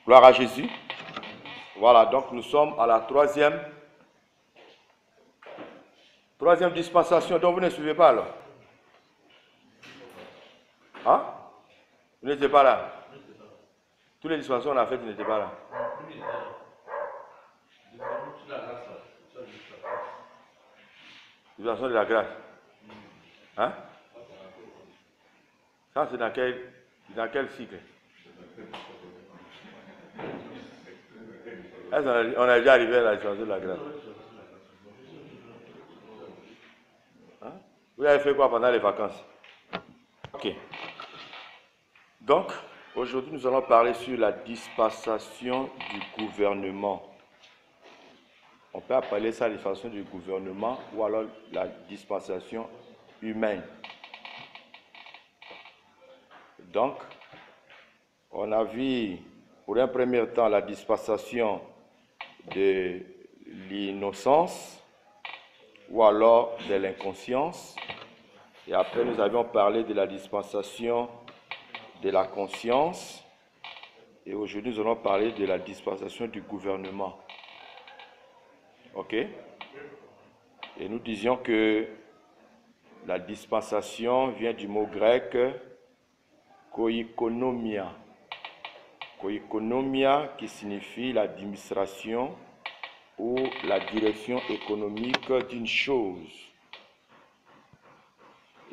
Gloire à Jésus. Voilà, donc nous sommes à la troisième dispensation. Donc vous ne suivez pas là. Hein? Vous n'étiez pas là. Toutes les dispensations qu'on a faites, vous n'étiez pas là. Dispensation de la grâce. Hein? Ça, c'est dans quel cycle? On est déjà arrivé à la dispensation de la grâce. Hein? Vous avez fait quoi pendant les vacances? Ok. Donc, aujourd'hui, nous allons parler sur la dispensation du gouvernement. On peut appeler ça la dispensation du gouvernement ou alors la dispensation humaine. Donc, on a vu pour un premier temps la dispensation de l'innocence ou alors de l'inconscience. Et après, nous avions parlé de la dispensation de la conscience. Et aujourd'hui, nous allons parler de la dispensation du gouvernement. Ok? Et nous disions que la dispensation vient du mot grec koikonomia. Koikonomia qui signifie l'administration ou la direction économique d'une chose.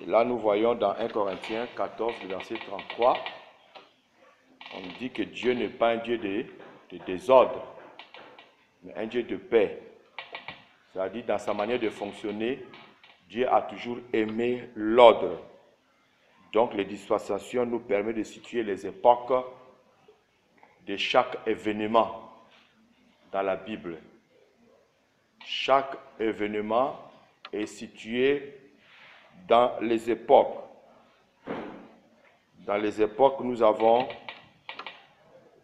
Et là, nous voyons dans 1 Corinthiens 14, verset 33, on dit que Dieu n'est pas un Dieu de désordre, mais un Dieu de paix. C'est-à-dire, dans sa manière de fonctionner, Dieu a toujours aimé l'ordre. Donc, les dispensations nous permettent de situer les époques de chaque événement dans la Bible. Chaque événement est situé dans les époques. Dans les époques, nous avons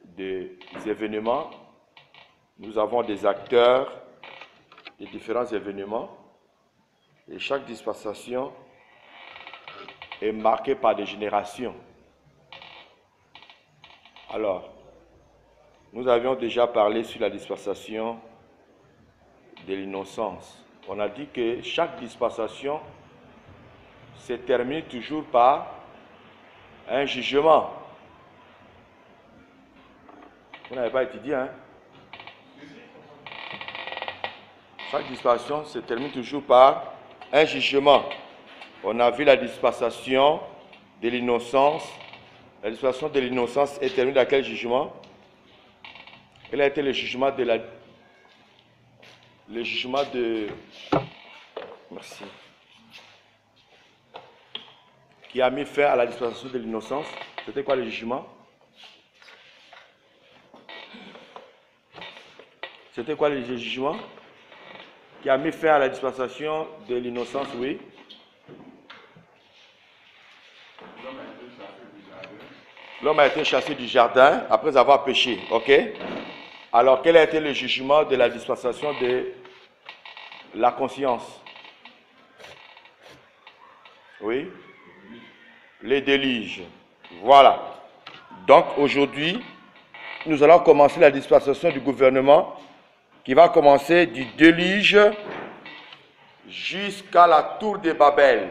des événements, nous avons des acteurs des différents événements, et chaque dispensation est marquée par des générations. Alors, nous avions déjà parlé sur la dispensation de l'innocence. On a dit que chaque dispensation se termine toujours par un jugement. Vous n'avez pas étudié, hein? Chaque dispensation se termine toujours par un jugement. On a vu la dispensation de l'innocence. La dispensation de l'innocence est terminée dans quel jugement? Quel a été le jugement de la... Le jugement de... Merci. Qui a mis fin à la dispensation de l'innocence? C'était quoi le jugement? C'était quoi le jugement qui a mis fin à la dispensation de l'innocence? Oui. L'homme a été chassé du jardin après avoir péché. Ok? Alors, quel a été le jugement de la dispensation de la conscience? Oui. Les déluges. Voilà. Donc, aujourd'hui, nous allons commencer la dispensation du gouvernement qui va commencer du déluge jusqu'à la tour de Babel.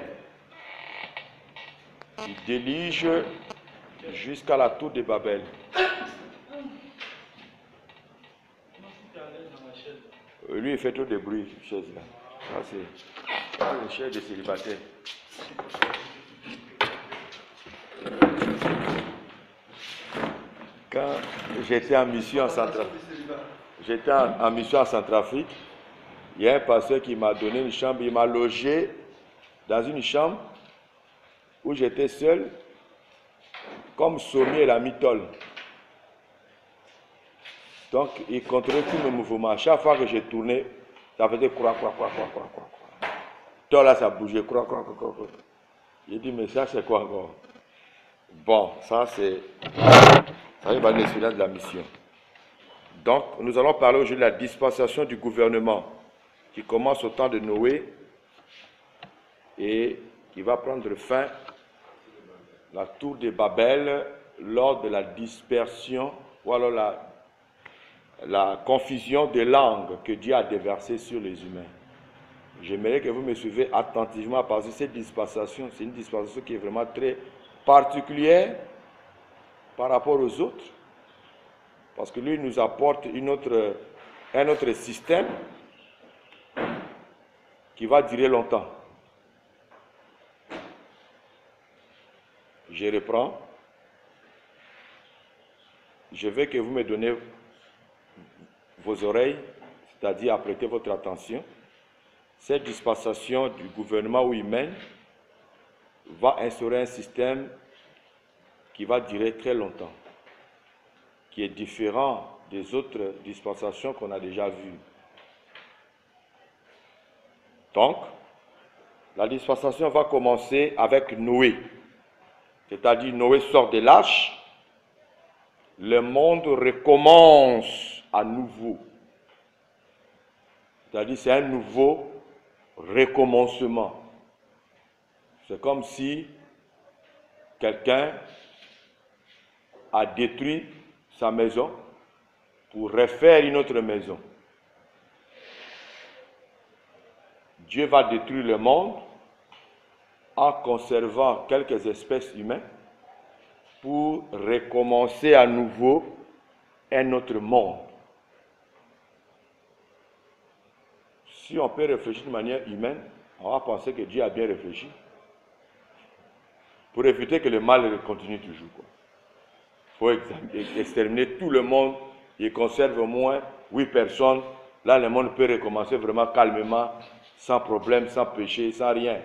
Du déluge jusqu'à la tour de Babel. Lui, il fait trop de bruit, chaise là. Ça, c'est une chaise de célibataire. Quand j'étais en mission en Centrafrique, il y a un pasteur qui m'a donné une chambre, il m'a logé dans une chambre où j'étais seul, comme sommier et la mitole. Donc, il contrôlait tous mes mouvements. Chaque fois que j'ai tourné, ça faisait croix. Tout là, ça bougeait, croix. J'ai dit, mais ça, c'est quoi encore? Bon, ça va l'expérience de la mission. Donc, nous allons parler aujourd'hui de la dispensation du gouvernement qui commence au temps de Noé et qui va prendre fin la tour de Babel lors de la dispersion ou alors la la confusion de langues que Dieu a déversée sur les humains. J'aimerais que vous me suivez attentivement parce que cette dispensation, c'est une dispensation qui est vraiment très particulière par rapport aux autres. Parce que lui nous apporte un autre système qui va durer longtemps. Je reprends. Je veux que vous me donnez vos oreilles, c'est-à-dire prêter votre attention. Cette dispensation du gouvernement ou humain va instaurer un système qui va durer très longtemps, qui est différent des autres dispensations qu'on a déjà vues. Donc, la dispensation va commencer avec Noé, c'est-à-dire Noé sort de l'arche, le monde recommence à nouveau. C'est-à-dire c'est un nouveau recommencement. C'est comme si quelqu'un a détruit sa maison pour refaire une autre maison. Dieu va détruire le monde en conservant quelques espèces humaines pour recommencer à nouveau un autre monde. Si on peut réfléchir de manière humaine, on va penser que Dieu a bien réfléchi pour éviter que le mal continue toujours. Il faut exterminer tout le monde. Il conserve au moins 8 personnes. Là, le monde peut recommencer vraiment calmement, sans problème, sans péché, sans rien.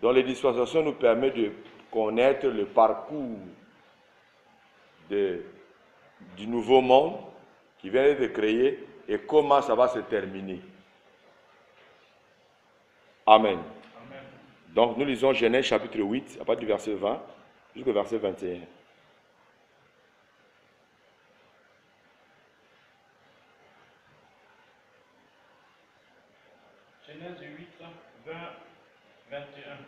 Donc, les dispensations nous permettent de connaître le parcours du nouveau monde qui vient d'être créé et comment ça va se terminer. Amen. Amen. Donc, nous lisons Genèse chapitre 8, à partir du verset 20 jusqu'au verset 21. Genèse 8, 20, 21.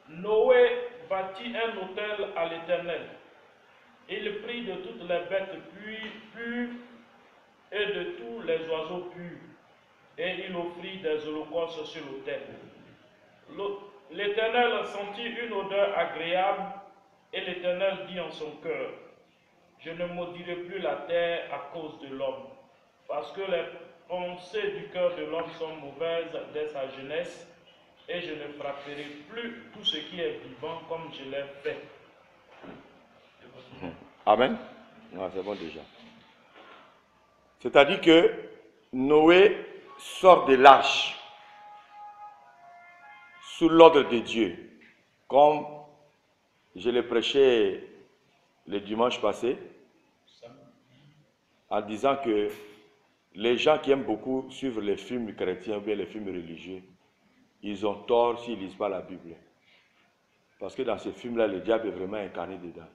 Noé bâtit un autel à l'Éternel. Il prit de toutes les bêtes pures et de tous les oiseaux purs, et il offrit des holocaustes sur l'autel. L'Éternel sentit une odeur agréable, et l'Éternel dit en son cœur, je ne maudirai plus la terre à cause de l'homme, parce que les pensées du cœur de l'homme sont mauvaises dès sa jeunesse, et je ne frapperai plus tout ce qui est vivant comme je l'ai fait. Amen. Non, c'est bon déjà. C'est-à-dire que Noé sort de l'arche sous l'ordre de Dieu, comme je l'ai prêché le dimanche passé, en disant que les gens qui aiment beaucoup suivre les films chrétiens ou bien les films religieux, ils ont tort s'ils ne lisent pas la Bible. Parce que dans ces films-là, le diable est vraiment incarné dedans.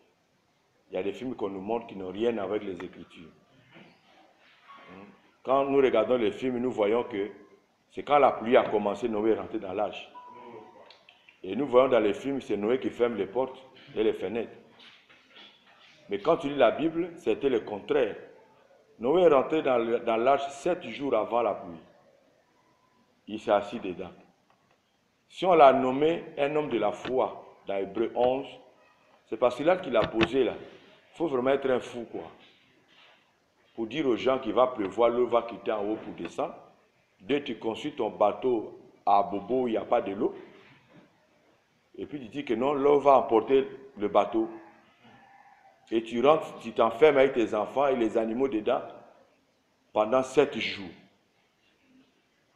Il y a des films qu'on nous montre qui n'ont rien avec les Écritures. Quand nous regardons les films, nous voyons que c'est quand la pluie a commencé, Noé est rentré dans l'arche. Et nous voyons dans les films, c'est Noé qui ferme les portes et les fenêtres. Mais quand tu lis la Bible, c'était le contraire. Noé est rentré dans l'arche 7 jours avant la pluie. Il s'est assis dedans. Si on l'a nommé un homme de la foi, dans Hébreux 11, c'est parce que là qu'il a posé là. Il faut vraiment être un fou, quoi. Pour dire aux gens qu'il va pleuvoir, l'eau va quitter en haut pour descendre. Dès que tu construis ton bateau à Bobo où il n'y a pas de l'eau, et puis tu dis que non, l'eau va emporter le bateau. Et tu rentres, tu t'enfermes avec tes enfants et les animaux dedans pendant 7 jours.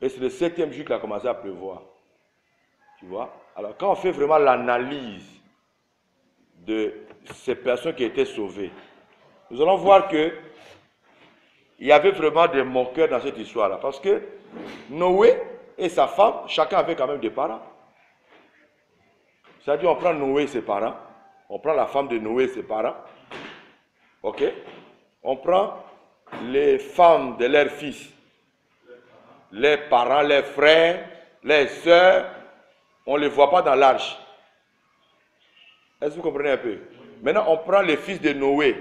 Et c'est le 7e jour qu'il a commencé à pleuvoir. Tu vois? Alors quand on fait vraiment l'analyse de ces personnes qui étaient sauvées, nous allons voir que il y avait vraiment des moqueurs dans cette histoire-là. Parce que Noé et sa femme, chacun avait quand même des parents. C'est-à-dire, on prend Noé et ses parents, on prend la femme de Noé et ses parents, ok? On prend les femmes de leurs fils, les parents, les frères, les sœurs, on ne les voit pas dans l'arche. Est-ce que vous comprenez un peu? Maintenant, on prend les fils de Noé,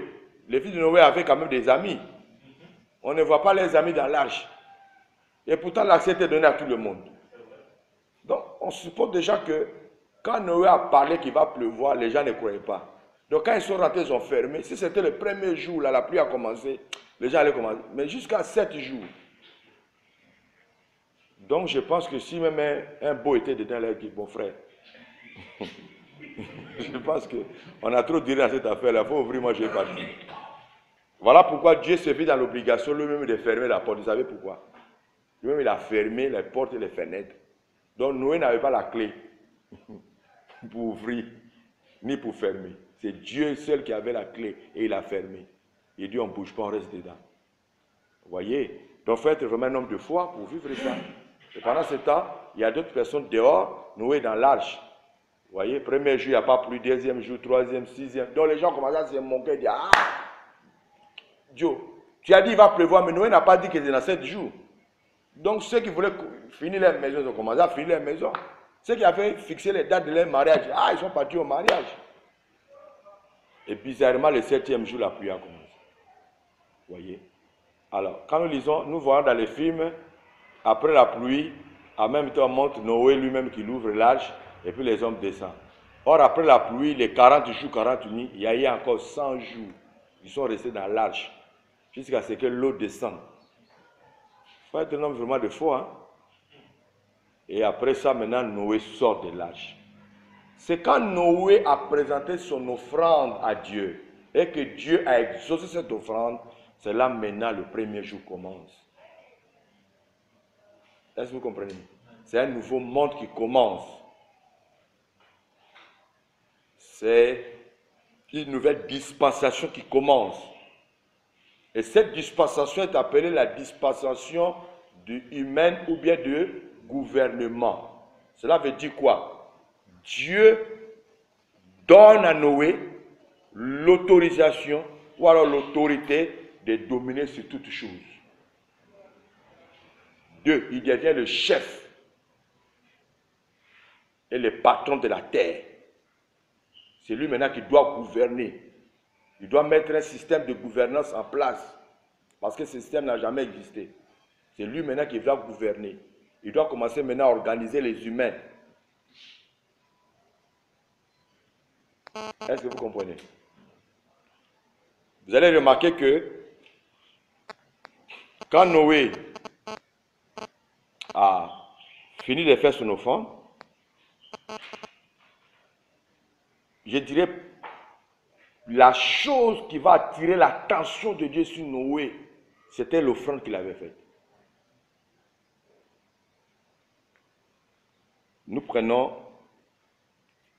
Les fils de Noé avaient quand même des amis. On ne voit pas les amis dans l'arche. Et pourtant, l'accès était donné à tout le monde. Donc, on suppose déjà que quand Noé a parlé qu'il va pleuvoir, les gens ne croyaient pas. Donc, quand ils sont rentrés, ils ont fermé. Si c'était le premier jour, là, la pluie a commencé, les gens allaient commencer. Mais jusqu'à 7 jours. Donc, je pense que si même un beau était dedans, il a dit, bon frère, je pense qu'on a trop duré dans cette affaire-là. Il faut ouvrir, moi je vais partir. Voilà pourquoi Dieu se vit dans l'obligation lui-même de fermer la porte. Vous savez pourquoi? Lui-même, il a fermé les portes et les fenêtres. Donc, Noé n'avait pas la clé pour ouvrir, ni pour fermer. C'est Dieu seul qui avait la clé et il a fermé. Il dit, on ne bouge pas, on reste dedans. Vous voyez? Donc, il faut être vraiment un homme de foi pour vivre ça. Et pendant ce temps, il y a d'autres personnes dehors, Noé dans l'arche. Vous voyez, premier jour, il n'y a pas plu, deuxième jour, troisième, sixième. Donc, les gens commencent à se moquer, dire, ah, Dieu, tu as dit qu'il va pleuvoir, mais Noé n'a pas dit que c'est dans 7 jours. Donc, ceux qui voulaient finir leur maison, ils ont commencé à finir leur maison. Ceux qui avaient fixé les dates de leur mariage, ah, ils sont partis au mariage. Et bizarrement, le 7e jour, la pluie a commencé. Vous voyez? Alors, quand nous lisons, nous voyons dans les films, après la pluie, en même temps, on montre Noé lui-même qui ouvre l'arche, et puis les hommes descendent. Or, après la pluie, les 40 jours, 40 nuits, il y a eu encore 100 jours. Ils sont restés dans l'arche, jusqu'à ce que l'eau descende. Il faut être un homme vraiment de foi. Hein? Et après ça, maintenant, Noé sort de l'arche. C'est quand Noé a présenté son offrande à Dieu et que Dieu a exaucé cette offrande, c'est là maintenant le premier jour commence. Est-ce que vous comprenez? C'est un nouveau monde qui commence. C'est une nouvelle dispensation qui commence. Et cette dispensation est appelée la dispensation humaine ou bien de gouvernement. Cela veut dire quoi? Dieu donne à Noé l'autorisation ou alors l'autorité de dominer sur toutes choses. 2. Il devient le chef et le patron de la terre. C'est lui maintenant qui doit gouverner. Il doit mettre un système de gouvernance en place. Parce que ce système n'a jamais existé. C'est lui maintenant qui va gouverner. Il doit commencer maintenant à organiser les humains. Est-ce que vous comprenez? Vous allez remarquer que quand Noé a fini de faire son offrande, je dirais la chose qui va attirer l'attention de Dieu sur Noé, c'était l'offrande qu'il avait faite. Nous prenons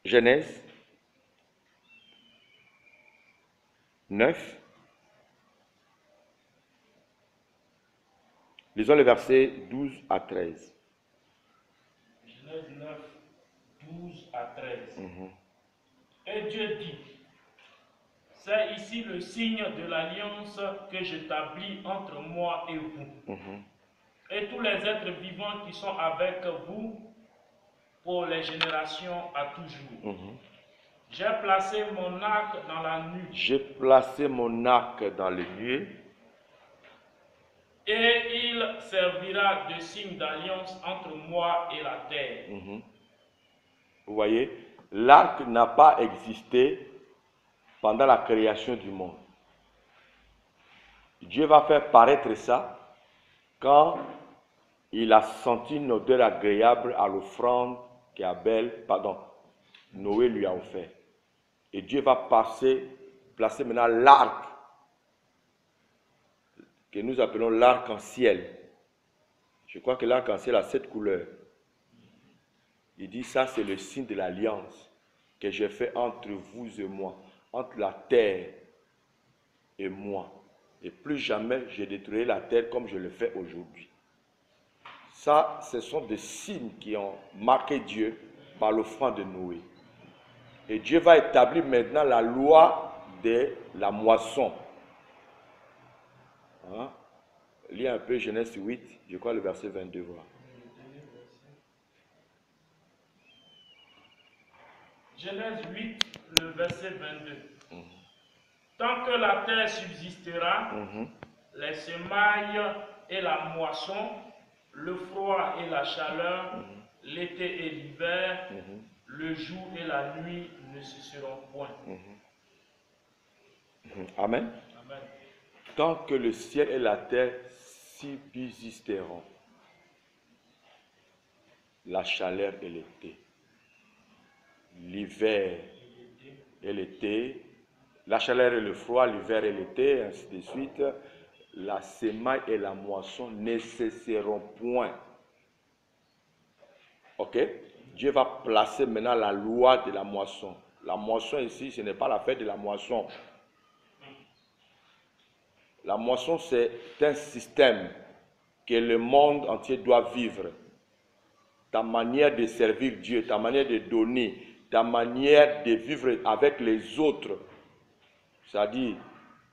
Genèse 9. Lisons les versets 12 à 13. Genèse 9, 12 à 13. Et Dieu dit, c'est ici le signe de l'alliance que j'établis entre moi et vous, et tous les êtres vivants qui sont avec vous pour les générations à toujours. J'ai placé mon arc dans la nuit. J'ai placé mon arc dans les nuées. Et il servira de signe d'alliance entre moi et la terre. Vous voyez, l'arc n'a pas existé pendant la création du monde. Dieu va faire paraître ça quand il a senti une odeur agréable à l'offrande Noé lui a offert. Et Dieu va placer maintenant l'arc, que nous appelons l'arc-en-ciel. Je crois que l'arc-en-ciel a 7 couleurs. Il dit, ça c'est le signe de l'alliance que j'ai fait entre vous et moi, entre la terre et moi. Et plus jamais je détruirai la terre comme je le fais aujourd'hui. Ça, ce sont des signes qui ont marqué Dieu par l'offrande de Noé. Et Dieu va établir maintenant la loi de la moisson. Hein? Lis un peu Genèse 8, je crois le verset 22. Voilà. Genèse 8, le verset 22. Tant que la terre subsistera, Mhm. les semailles et la moisson, le froid et la chaleur, l'été et l'hiver, Mhm. le jour et la nuit ne cesseront point. Amen. Amen. Tant que le ciel et la terre subsisteront, la chaleur et l'été, l'hiver et l'été, la chaleur et le froid, l'hiver et l'été, ainsi de suite, la semaille et la moisson ne cesseront point. Ok? Dieu va placer maintenant la loi de la moisson. La moisson ici, ce n'est pas la fête de la moisson. La moisson, c'est un système que le monde entier doit vivre. Ta manière de servir Dieu, ta manière de donner, ta manière de vivre avec les autres, c'est-à-dire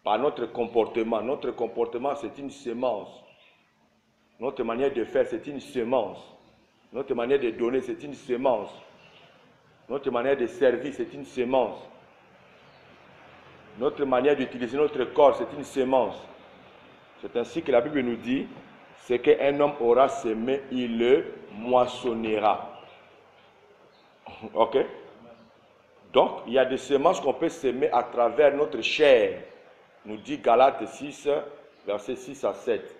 par notre comportement. Notre comportement, c'est une semence. Notre manière de faire, c'est une semence. Notre manière de donner, c'est une semence. Notre manière de servir, c'est une semence. Notre manière d'utiliser notre corps, c'est une semence. C'est ainsi que la Bible nous dit, c'est qu'un homme aura semé, il le moissonnera. Ok? Donc, il y a des semences qu'on peut semer à travers notre chair, nous dit Galates 6, versets 6 à 7.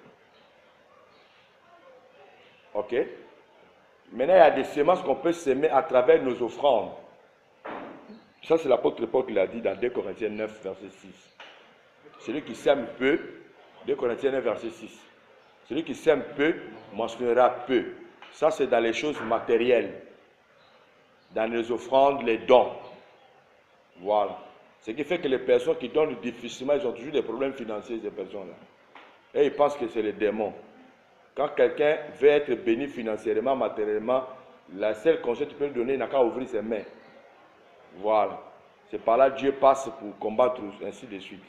Ok? Maintenant, il y a des semences qu'on peut semer à travers nos offrandes. Ça, c'est l'apôtre Paul qui l'a dit dans 2 Corinthiens 9, verset 6. Celui qui sème peu, 2 Corinthiens 9, verset 6. Celui qui sème peu, moissonnera peu. Ça, c'est dans les choses matérielles, dans les offrandes, les dons. Voilà. Ce qui fait que les personnes qui donnent difficilement, ils ont toujours des problèmes financiers, ces personnes-là. Et ils pensent que c'est les démons. Quand quelqu'un veut être béni financièrement, matériellement, la seule conseil que tu peux lui donner, il n'a qu'à ouvrir ses mains. Voilà. C'est par là que Dieu passe pour combattre, ainsi de suite.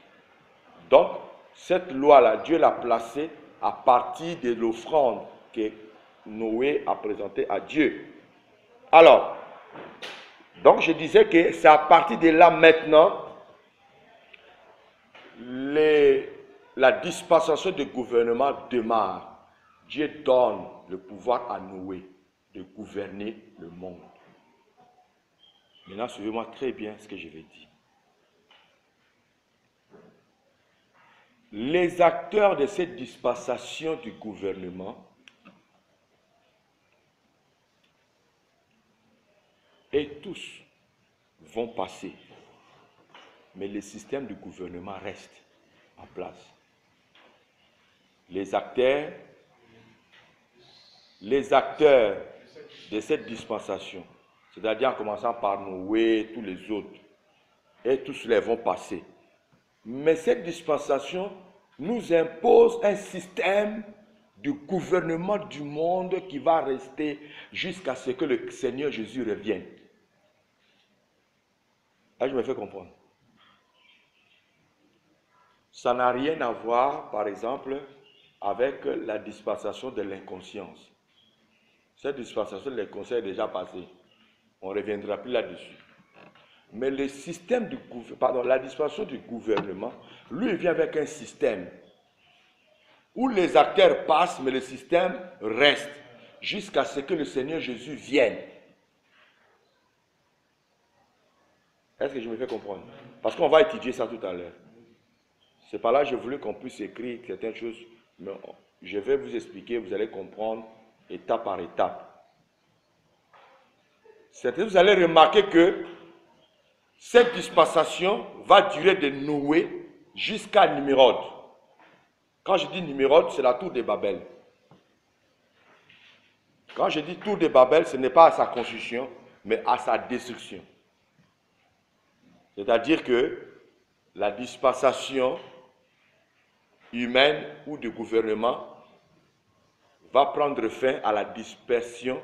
Donc, cette loi-là, Dieu l'a placée à partir de l'offrande que Noé a présentée à Dieu. Alors, donc je disais que c'est à partir de là maintenant, la dispensation du gouvernement démarre. Dieu donne le pouvoir à Noé de gouverner le monde. Maintenant, suivez-moi très bien ce que je vais dire. Les acteurs de cette dispensation du gouvernement et tous vont passer, mais le système du gouvernement reste en place. Les acteurs de cette dispensation, c'est-à-dire en commençant par Noé, tous les autres, et tous les vont passer. Mais cette dispensation nous impose un système de gouvernement du monde qui va rester jusqu'à ce que le Seigneur Jésus revienne. Là, je me fais comprendre. Ça n'a rien à voir, par exemple, avec la dispensation de l'inconscience. Cette dispensation de l'inconscience est déjà passée. On ne reviendra plus là-dessus. Mais le système la dispensation du gouvernement, lui, il vient avec un système où les acteurs passent, mais le système reste jusqu'à ce que le Seigneur Jésus vienne. Est-ce que je me fais comprendre? Parce qu'on va étudier ça tout à l'heure. C'est par là que je voulais qu'on puisse écrire certaines choses, mais je vais vous expliquer, vous allez comprendre étape par étape. Vous allez remarquer que cette dispensation va durer de Noé jusqu'à Nimrod. Quand je dis Nimrod, c'est la tour de Babel. Quand je dis tour de Babel, ce n'est pas à sa construction, mais à sa destruction. C'est-à-dire que la dispensation humaine ou de gouvernement va prendre fin à la dispersion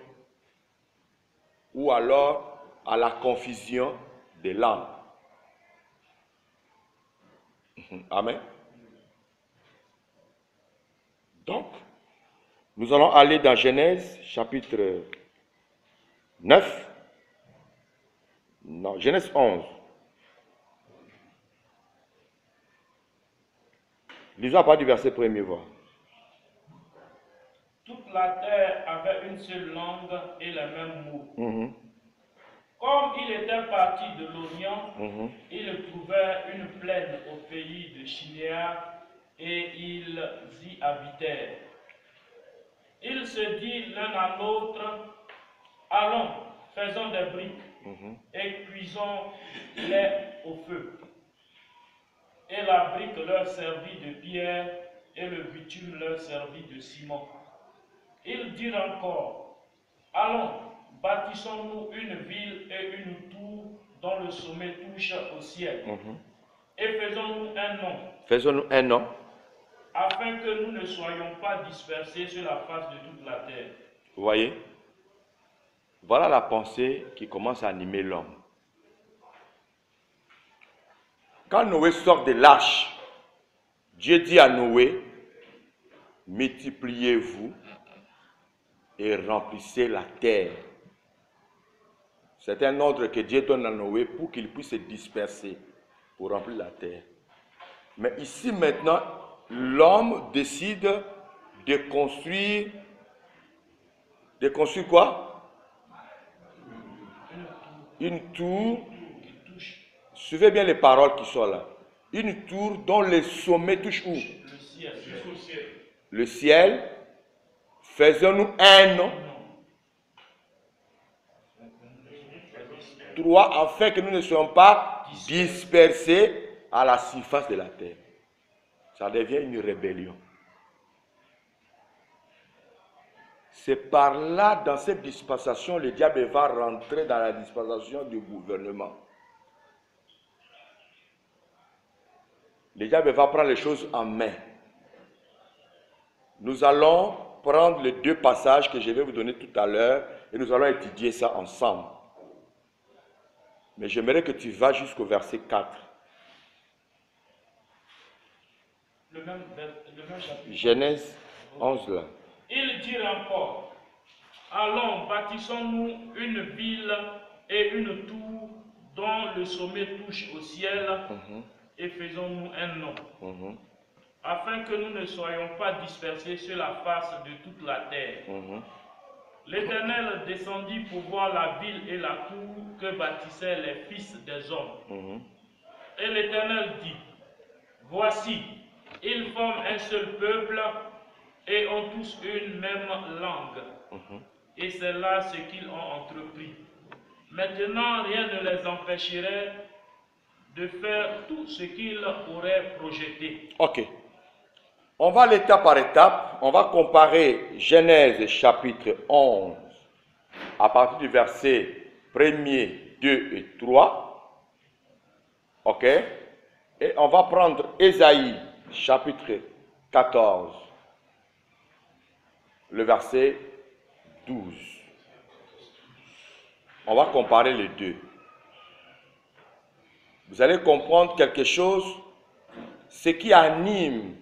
ou alors à la confusion de l'âme. Amen. Donc, nous allons aller dans Genèse chapitre 9. Non, Genèse 11. Lisons à partir du verset 1er, voir. Toute la terre avait une seule langue et les mêmes mots. Comme il était parti de l'Orient, il trouvait une plaine au pays de Chinéa et ils y habitèrent. Ils se dirent l'un à l'autre, allons, faisons des briques et cuisons-les au feu. Et la brique leur servit de pierre et le bitume leur servit de ciment. Ils dirent encore, allons, bâtissons-nous une ville et une tour dont le sommet touche au ciel. Et faisons-nous un nom. Faisons-nous un nom. Afin que nous ne soyons pas dispersés sur la face de toute la terre. Vous voyez? Voilà la pensée qui commence à animer l'homme. Quand Noé sort de l'arche, Dieu dit à Noé, multipliez-vous et remplissez la terre. C'est un ordre que Dieu donne à Noé pour qu'il puisse se disperser pour remplir la terre. Mais ici maintenant, l'homme décide de construire quoi? Une tour. Suivez bien les paroles qui sont là. Une tour dont le sommet touche où? Le ciel. Le ciel. Faisons-nous un nom. 3, afin que nous ne soyons pas dispersés à la surface de la terre. Ça devient une rébellion. C'est par là, dans cette dispensation, le diable va rentrer dans la dispensation du gouvernement. Le diable va prendre les choses en main. Nous allons prendre les 2 passages que je vais vous donner tout à l'heure et nous allons étudier ça ensemble. Mais j'aimerais que tu vas jusqu'au verset 4. Le même chapitre. Genèse 11 là. Ils dirent encore, allons, bâtissons-nous une ville et une tour dont le sommet touche au ciel, et faisons-nous un nom, afin que nous ne soyons pas dispersés sur la face de toute la terre. L'Éternel descendit pour voir la ville et la tour que bâtissaient les fils des hommes. Et l'Éternel dit, voici, ils forment un seul peuple et ont tous une même langue. Et c'est là ce qu'ils ont entrepris. Maintenant, rien ne les empêcherait de faire tout ce qu'ils auraient projeté. Ok. On va l'étape par étape. On va comparer Genèse chapitre 11 à partir du verset 1er, 2 et 3. Ok. Et on va prendre Ésaïe chapitre 14, le verset 12. On va comparer les deux. Vous allez comprendre quelque chose. Ce qui anime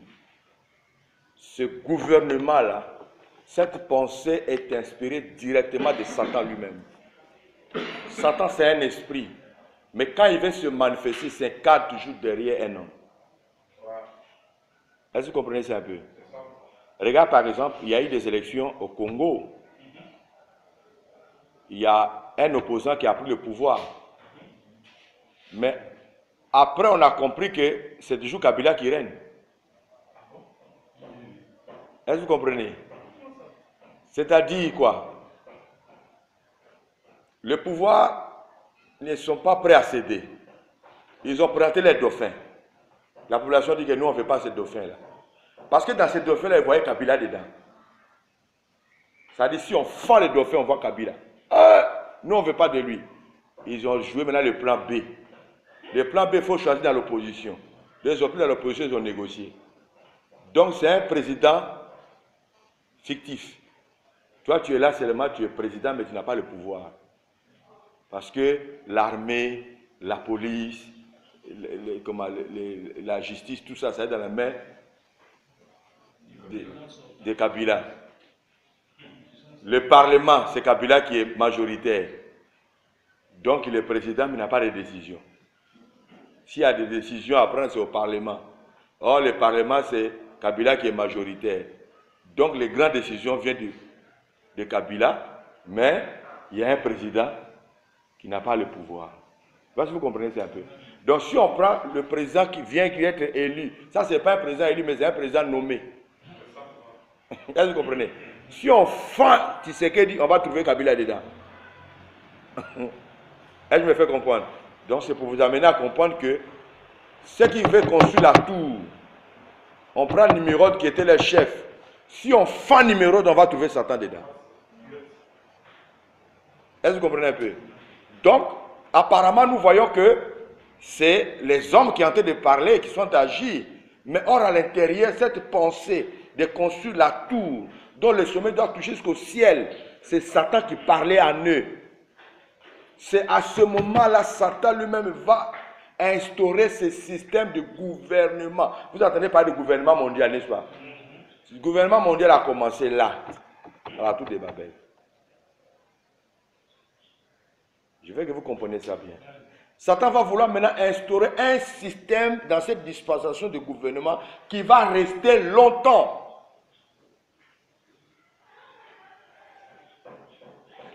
ce gouvernement-là, cette pensée est inspirée directement de Satan lui-même. Satan, c'est un esprit. Mais quand il veut se manifester, c'est un cadre toujours derrière un homme. Est-ce que vous comprenez ça un peu? Regarde par exemple, il y a eu des élections au Congo. Il y a un opposant qui a pris le pouvoir. Mais après, on a compris que c'est toujours Kabila qui règne. Est-ce que vous comprenez? C'est-à-dire quoi? Le pouvoir ne sont pas prêts à céder. Ils ont présenté les dauphins. La population dit que nous, on ne veut pas ces dauphins-là. Parce que dans ces dauphins-là, ils voyaient Kabila dedans. Ça dit, si on fend les dauphins, on voit Kabila. Nous, on ne veut pas de lui. Ils ont joué maintenant le plan B. Le plan B, il faut choisir dans l'opposition. Les autres dans l'opposition, ils ont négocié. Donc, c'est un président fictif. Toi, tu es là seulement, tu es président, mais tu n'as pas le pouvoir. Parce que l'armée, la police, la justice, tout ça, ça est dans la main de Kabila. Le Parlement, c'est Kabila qui est majoritaire. Donc, il est président, mais il n'a pas de décision. S'il y a des décisions à prendre, c'est au Parlement. Or, le Parlement, c'est Kabila qui est majoritaire. Donc, les grandes décisions viennent de Kabila, mais il y a un président qui n'a pas le pouvoir. Je sais pas si vous comprenez ça un peu. Donc, si on prend le président qui vient qui est élu, ça, ce n'est pas un président élu, mais c'est un président nommé. Est-ce que vous comprenez? Si on fend Tshisekedi, on va trouver Kabila dedans. Est-ce que je me fais comprendre? Donc, c'est pour vous amener à comprendre que ceux qui veulent construire la tour, on prend Nimrod qui était le chef. Si on fend Nimrod, on va trouver Satan dedans. Est-ce que vous comprenez un peu? Donc, apparemment, nous voyons que c'est les hommes qui sont en train de parler, qui sont agis. Mais or, à l'intérieur, cette pensée de construire la tour, dont le sommet doit toucher jusqu'au ciel, c'est Satan qui parlait en eux. C'est à ce moment-là, Satan lui-même va instaurer ce système de gouvernement. Vous entendez parler de gouvernement mondial, n'est-ce pas? Le gouvernement mondial a commencé là, à la tour de Babel. Je veux que vous compreniez ça bien. Satan va vouloir maintenant instaurer un système dans cette dispensation de gouvernement qui va rester longtemps.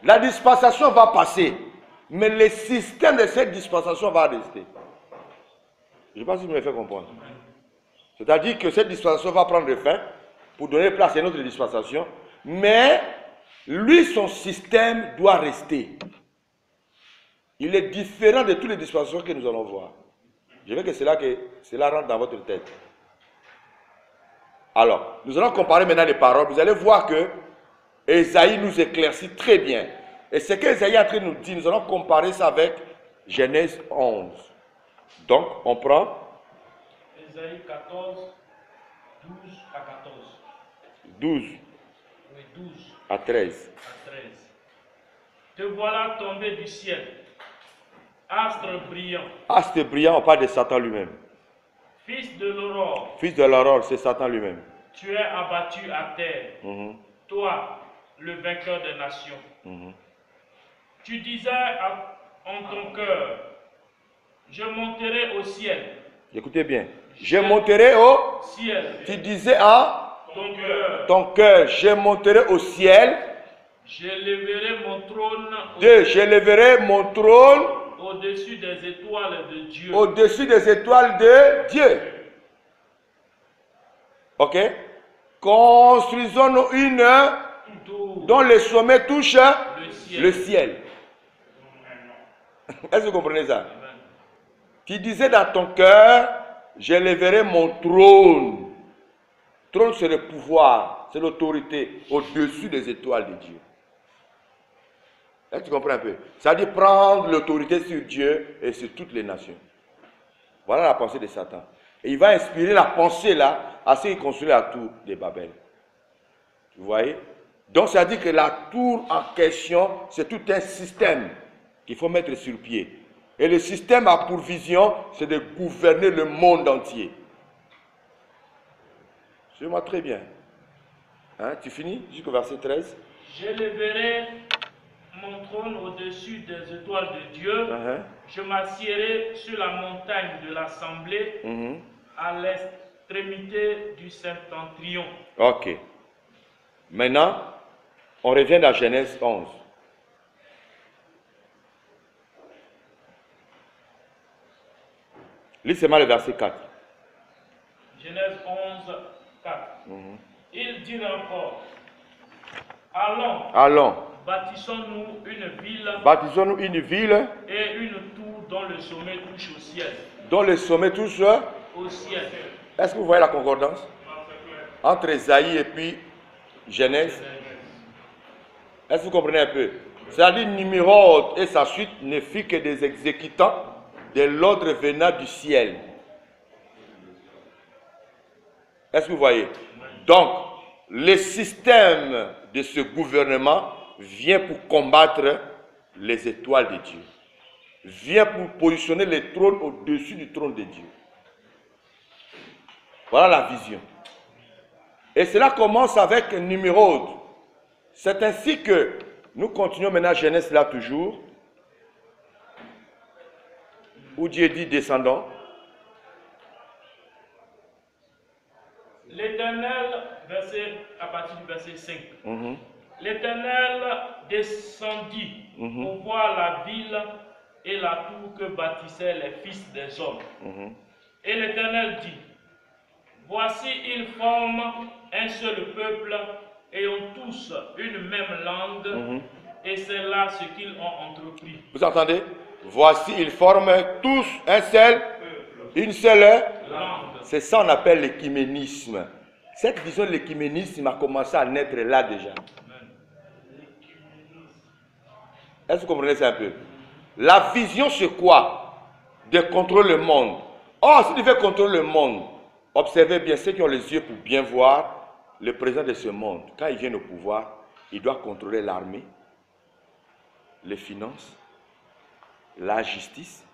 La dispensation va passer, mais le système de cette dispensation va rester. Je ne sais pas si vous me faites comprendre. C'est-à-dire que cette dispensation va prendre fin pour donner place à une autre dispensation, mais lui, son système doit rester. Il est différent de toutes les dispensations que nous allons voir. Je veux que cela rentre dans votre tête. Alors, nous allons comparer maintenant les paroles. Vous allez voir que Ésaïe nous éclaircit très bien. Et ce qu'Ésaïe est en train de nous dire, nous allons comparer ça avec Genèse 11. Donc, on prend Ésaïe 14, 12 à 14. 12 Oui, 12 à 13. à 13. Te voilà tombé du ciel, astre brillant. Astre brillant, on parle de Satan lui-même. Fils de l'aurore. Fils de l'aurore, c'est Satan lui-même. Tu es abattu à terre, toi, le vainqueur des nations. Tu disais en ton cœur, je monterai au ciel. Écoutez bien. Je monterai au ciel. Tu disais en ton cœur, je monterai au ciel. J'élèverai mon trône. J'élèverai mon trône au-dessus des étoiles de Dieu. Au-dessus des étoiles de Dieu. Ok? Construisons-nous une dont le sommet touche le ciel. Est-ce que vous comprenez ça? Tu disais dans ton cœur, j'élèverai mon trône. Trône, c'est le pouvoir, c'est l'autorité au-dessus des étoiles de Dieu. Est-ce que tu comprends un peu? Ça dit prendre l'autorité sur Dieu et sur toutes les nations. Voilà la pensée de Satan. Et il va inspirer la pensée là à ceux qui construisent la tour de Babel. Vous voyez? Donc ça dit que la tour en question, c'est tout un système qu'il faut mettre sur pied. Et le système a pour vision, c'est de gouverner le monde entier. Suivez-moi très bien. Hein, tu finis jusqu'au verset 13. J'élèverai mon trône au-dessus des étoiles de Dieu. Je m'assiérai sur la montagne de l'assemblée à l'extrémité du septentrion. Ok. Maintenant, on revient dans Genèse 11. Lis seulement le verset 4. Genèse 11, 4. Il dit encore, allons, bâtissons-nous une ville. Bâtissons-nous une ville. Et une tour dont le sommet touche au ciel. Dont le sommet touche au ciel. Est-ce que vous voyez la concordance entre Ésaïe et puis Genèse? Est-ce que vous comprenez un peu? C'est-à-dire Nimrod et sa suite ne furent que des exécutants de l'ordre venant du ciel. Est-ce que vous voyez? Donc, le système de ce gouvernement vient pour combattre les étoiles de Dieu. Vient pour positionner les trônes au-dessus du trône de Dieu. Voilà la vision. Et cela commence avec Nimrod. C'est ainsi que nous continuons maintenant Genèse là toujours, où Dieu dit descendons. L'Éternel, à partir du verset 5. Mhm. L'Éternel descendit pour voir la ville et la tour que bâtissaient les fils des hommes. Mhm. Et l'Éternel dit, voici, ils forment un seul peuple et ont tous une même langue, et c'est là ce qu'ils ont entrepris. Vous entendez? Voici, ils forment tous une seule Langue. C'est ça qu'on appelle l'écuménisme. Cette vision de l'écuménisme a commencé à naître là déjà. Est-ce que vous comprenez ça un peu? La vision, c'est quoi? De contrôler le monde. Or, si tu veux contrôler le monde, observez bien ceux qui ont les yeux pour bien voir le président de ce monde. Quand il vient au pouvoir, il doit contrôler l'armée, les finances, la justice,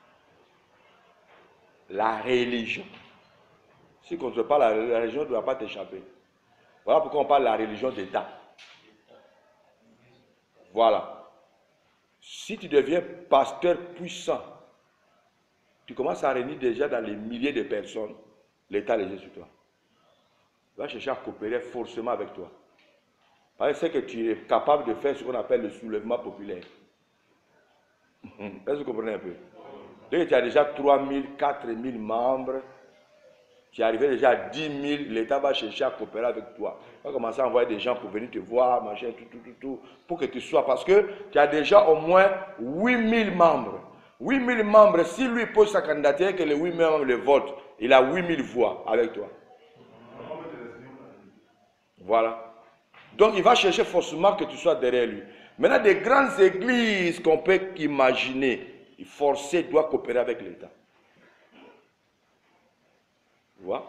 la religion. Si tu ne contrôles pas la religion, tu ne dois pas t'échapper. Voilà pourquoi on parle de la religion d'État. Voilà. Si tu deviens pasteur puissant, tu commences à réunir déjà dans les milliers de personnes, l'État les yeux sur toi. Il va chercher à coopérer forcément avec toi. Parce que c'est que tu es capable de faire ce qu'on appelle le soulèvement populaire. Est-ce que vous comprenez un peu? Dès que tu as déjà 3 000, 4 000 membres, tu es arrivé déjà à 10 000, l'État va chercher à coopérer avec toi. Il va commencer à envoyer des gens pour venir te voir, machin, tout, pour que tu sois. Parce que tu as déjà au moins 8 000 membres. 8 000 membres, si lui pose sa candidature et que les 8 000 membres le votent, il a 8 000 voix avec toi. Voilà. Donc il va chercher forcément que tu sois derrière lui. Maintenant, des grandes églises qu'on peut imaginer, forcé doit coopérer avec l'État. Voilà.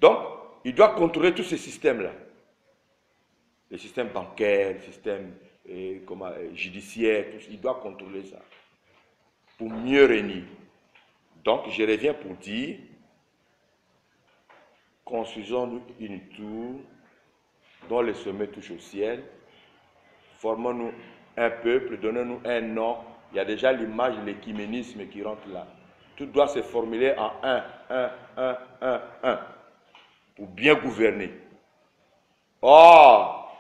Donc, il doit contrôler tous ces systèmes-là. Les systèmes bancaires, les systèmes judiciaires, il doit contrôler ça. Pour mieux régner. Donc, je reviens pour dire, construisons-nous une tour dont le sommet touche au ciel. Formons-nous un peuple, donnons-nous un nom. Il y a déjà l'image de l'écuménisme qui rentre là. Tout doit se formuler en un, pour bien gouverner. Or,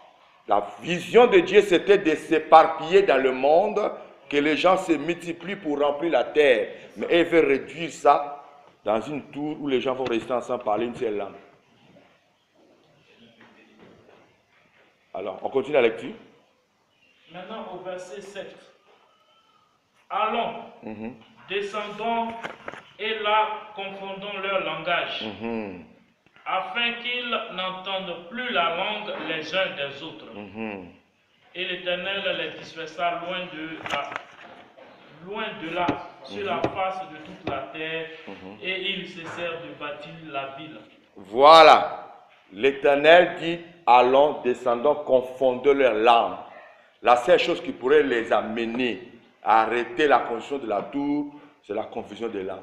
la vision de Dieu, c'était de s'éparpiller dans le monde, que les gens se multiplient pour remplir la terre. Mais il veut réduire ça dans une tour où les gens vont rester ensemble, parler une seule langue. Alors, on continue la lecture. Maintenant au verset 7. Allons, descendons et là confondons leur langage, afin qu'ils n'entendent plus la langue les uns des autres. Et l'Éternel les dispersa loin de là, sur la face de toute la terre, et ils cessèrent de bâtir la ville. Voilà. L'Éternel dit, allons, descendons, confondons leur langue. La seule chose qui pourrait les amener à arrêter la construction de la tour, c'est la confusion des langues.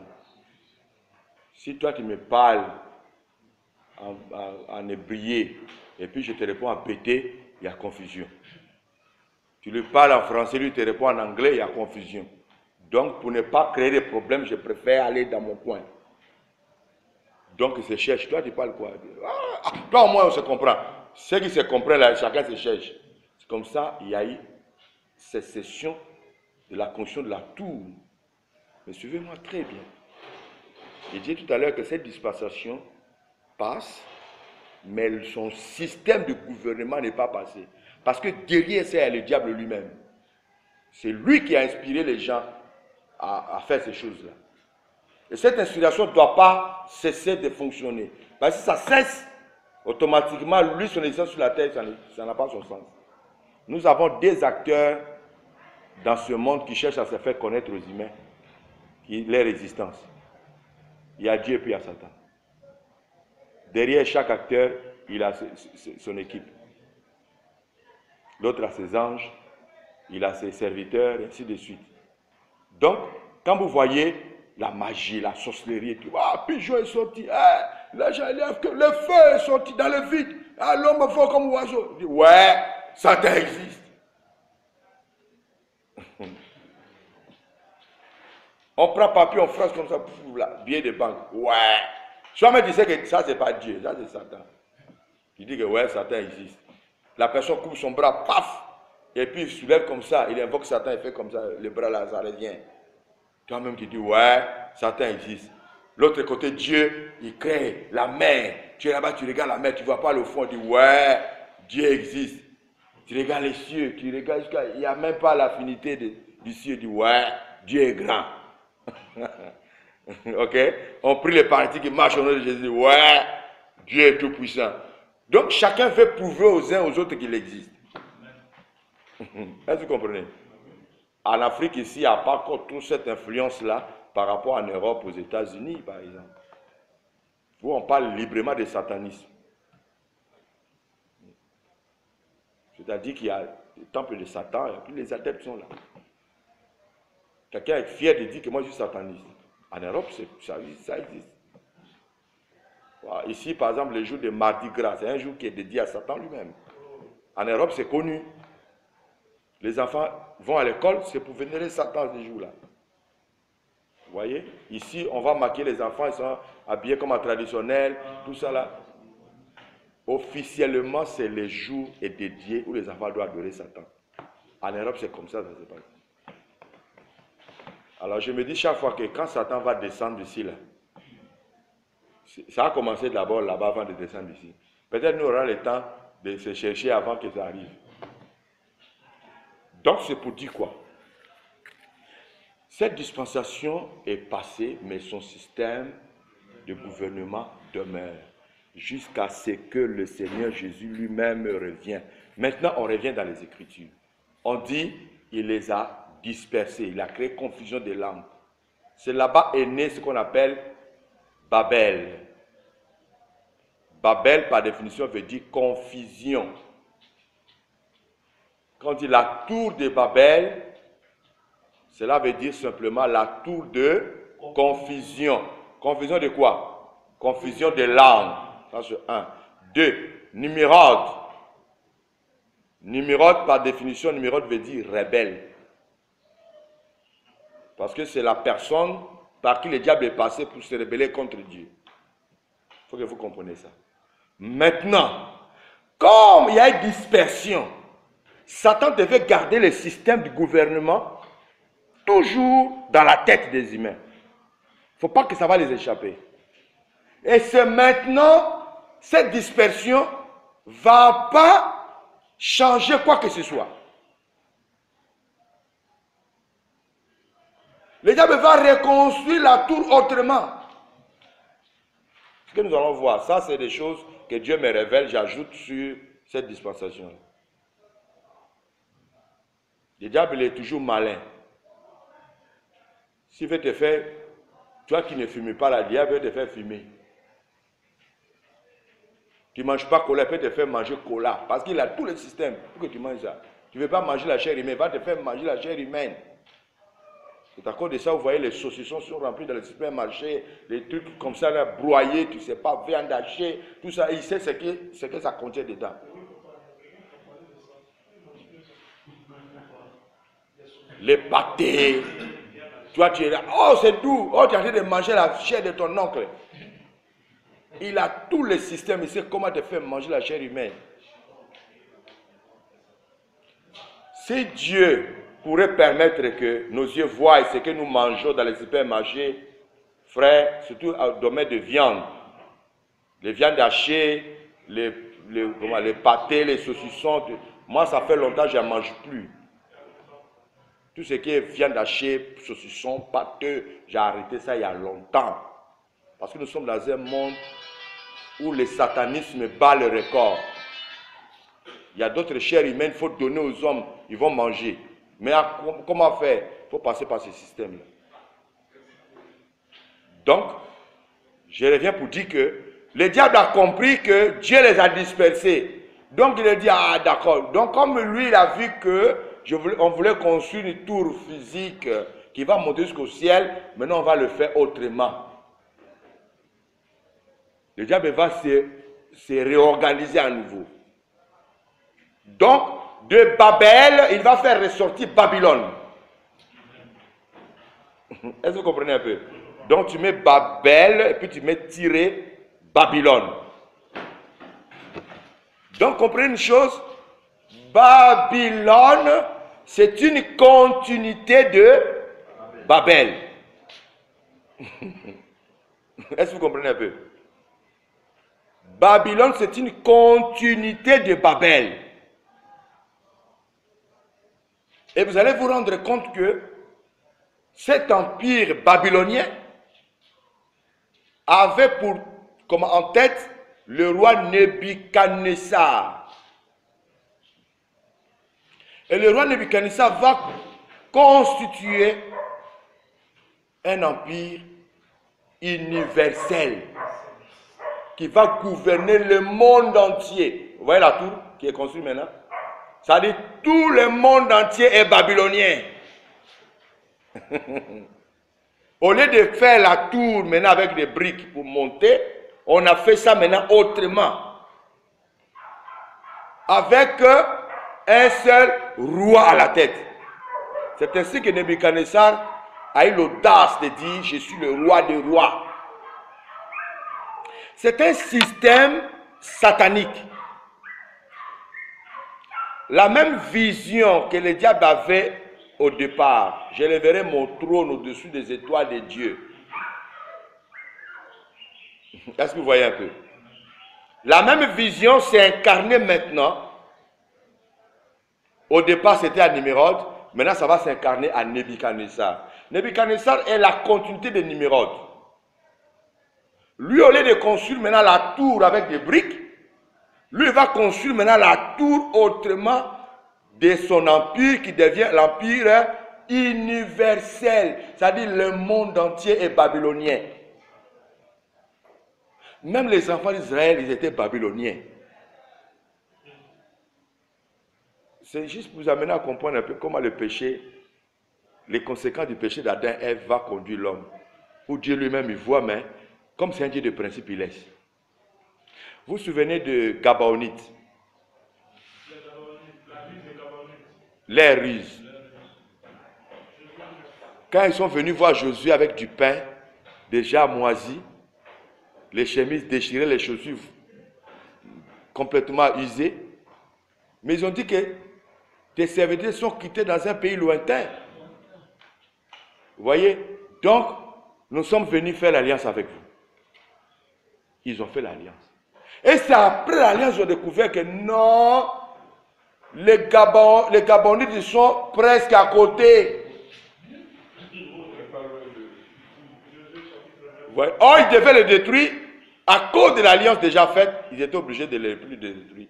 Si toi tu me parles en hébreu et puis je te réponds en pété, il y a confusion. Tu lui parles en français, lui te répond en anglais, il y a confusion. Donc pour ne pas créer de problèmes, je préfère aller dans mon coin. Donc il se cherche. Toi tu parles quoi? Toi au moins on se comprend. Ceux qui se comprennent là, chacun se cherche. C'est comme ça, il y a eu sécession de la construction de la tour. Mais suivez-moi très bien. J'ai dit tout à l'heure que cette dispensation passe, mais son système de gouvernement n'est pas passé. Parce que derrière ça, il y a le diable lui-même. C'est lui qui a inspiré les gens à faire ces choses-là. Et cette inspiration ne doit pas cesser de fonctionner. Parce que si ça cesse, automatiquement, lui, son existence sur la terre, ça n'a pas son sens. Nous avons des acteurs dans ce monde qui cherchent à se faire connaître aux humains, leur existence. Il y a Dieu et puis il y a Satan. Derrière chaque acteur, il a son équipe. L'autre a ses anges, il a ses serviteurs, et ainsi de suite. Donc, quand vous voyez la magie, la sorcellerie, et tout, pigeon est sorti, le feu est sorti dans le vide, l'homme fort comme oiseau. Il dit, ouais, Satan existe. On prend papier, on frappe comme ça, billet de banque. Ouais. Soit me disait que ça, c'est pas Dieu, ça, c'est Satan. Tu dis que ouais, Satan existe. La personne coupe son bras, paf, et puis il soulève comme ça, il invoque Satan, il fait comme ça, le bras là, ça revient. Toi-même tu dis ouais, Satan existe. L'autre côté, Dieu, il crée la mer. Tu es là-bas, tu regardes la mer, tu ne vois pas le fond, tu dis ouais, Dieu existe. Tu regardes les cieux, tu regardes jusqu'à, il n'y a même pas l'affinité du ciel, tu dis ouais, Dieu est grand. Ok? On prie les partis qui marchent au nom de Jésus, ouais, Dieu est tout puissant. Donc chacun veut prouver aux uns aux autres qu'il existe. Est-ce que vous comprenez? En Afrique, ici, il n'y a pas encore toute cette influence-là par rapport à l'Europe, aux États-Unis, par exemple. Où on parle librement de satanisme. C'est-à-dire qu'il y a le temple de Satan, et puis les adeptes sont là. Quelqu'un est fier de dire que moi je suis sataniste. En Europe, ça existe. Voilà. Ici, par exemple, le jour de Mardi Gras, c'est un jour qui est dédié à Satan lui-même. En Europe, c'est connu. Les enfants vont à l'école, c'est pour vénérer Satan ce jour-là. Vous voyez? Ici, on va maquiller les enfants, ils sont habillés comme en traditionnel, tout ça là. Officiellement, c'est le jour est dédié où les enfants doivent adorer Satan. En Europe, c'est comme ça se passe. Alors, je me dis chaque fois que quand Satan va descendre ici, là, ça a commencé d'abord là-bas avant de descendre ici. Peut-être nous aurons le temps de se chercher avant que ça arrive. Donc, c'est pour dire quoi? Cette dispensation est passée, mais son système de gouvernement demeure jusqu'à ce que le Seigneur Jésus lui-même revienne. Maintenant, on revient dans les Écritures. On dit, il les a dispersés, il a créé confusion des langues. C'est là-bas est né ce qu'on appelle Babel. Babel, par définition, veut dire confusion. Quand on dit la tour de Babel, cela veut dire simplement la tour de confusion. Confusion de quoi? Confusion de langues. Ça c'est 1. 2. Nimrod. Nimrod, par définition, Nimrod veut dire rebelle. Parce que c'est la personne par qui le diable est passé pour se rebeller contre Dieu. Il faut que vous compreniez ça. Maintenant, comme il y a une dispersion, Satan devait garder le système du gouvernement toujours dans la tête des humains. Il ne faut pas que ça va les échapper. Et c'est maintenant, cette dispersion ne va pas changer quoi que ce soit. Le diable va reconstruire la tour autrement. Ce que nous allons voir, ça c'est des choses que Dieu me révèle, j'ajoute sur cette dispensation. Le diable est toujours malin. S'il veut te faire, toi qui ne fumes pas, le diable veut te faire fumer. Tu ne manges pas cola, il peut te faire manger cola. Parce qu'il a tout le système pour que tu manges ça. Tu ne veux pas manger la chair humaine, il va te faire manger la chair humaine. C'est à cause de ça, vous voyez, les saucissons sont remplis dans les supermarchés, les trucs comme ça, là, broyés, tu ne sais pas, viande hachée, tout ça, il sait ce que ça contient dedans. Les pâtés. Toi, tu es là, oh, c'est doux, oh, tu es en train de manger la chair de ton oncle. Il a tout le système, il sait comment te faire manger la chair humaine. Si Dieu pourrait permettre que nos yeux voient ce que nous mangeons dans les supermarchés, frère, surtout au domaine de viande, les viandes hachées, les pâtés, les saucissons, moi ça fait longtemps que je n'en mange plus. Tout ce qui est viande hachée, saucissons, pâteux, j'ai arrêté ça il y a longtemps. Parce que nous sommes dans un monde où le satanisme bat le record. Il y a d'autres chairs humaines, il faut donner aux hommes, ils vont manger. Mais comment faire? Il faut passer par ce système-là. Donc, je reviens pour dire que le diable a compris que Dieu les a dispersés. Donc, il a dit, ah d'accord. Donc, comme lui, il a vu que on voulait construire une tour physique qui va monter jusqu'au ciel, maintenant on va le faire autrement. Le diable va se réorganiser à nouveau. Donc, de Babel, il va faire ressortir Babylone. Est-ce que vous comprenez un peu? Donc, tu mets Babel et puis tu mets tiré Babylone. Donc, comprenez une chose, Babylone, c'est une continuité de Babel. Est-ce que vous comprenez un peu? Babylone, c'est une continuité de Babel. Et vous allez vous rendre compte que cet empire babylonien avait comme en tête le roi Nebuchadnezzar. Et le roi Nebuchadnezzar va constituer un empire universel qui va gouverner le monde entier. Vous voyez la tour qui est construite maintenant? Ça dit tout le monde entier est babylonien. Au lieu de faire la tour maintenant avec des briques pour monter, on a fait ça maintenant autrement. Avec un seul roi à la tête. C'est ainsi que Nebuchadnezzar a eu l'audace de dire « Je suis le roi des rois ». C'est un système satanique. La même vision que le diable avait au départ. Je lèverai mon trône au-dessus des étoiles de Dieu. Est-ce que vous voyez un peu? La même vision s'est incarnée maintenant. Au départ, c'était à Nimrod. Maintenant, ça va s'incarner à Nebuchadnezzar. Nebuchadnezzar est la continuité de Nimrod. Lui, au lieu de construire maintenant la tour avec des briques, lui va construire maintenant la tour autrement de son empire qui devient l'empire universel. C'est-à-dire le monde entier est babylonien. Même les enfants d'Israël, ils étaient babyloniens. C'est juste pour vous amener à comprendre un peu comment le péché, les conséquences du péché d'Adam et Ève va conduire l'homme. Où Dieu lui-même il voit, mais comme c'est un Dieu de principe, il laisse. Vous vous souvenez de Gabaonites? Les ruses. Quand ils sont venus voir Josué avec du pain déjà moisi, les chemises déchirées, les chaussures complètement usées, mais ils ont dit que tes serviteurs sont quittés dans un pays lointain. Vous voyez? Donc, nous sommes venus faire l'alliance avec vous. Ils ont fait l'alliance. Et c'est après l'alliance qu'ils ont découvert que non, les Gabonites sont presque à côté. Ouais. Oh, ils devaient les détruire. À cause de l'alliance déjà faite, ils étaient obligés de les plus détruire.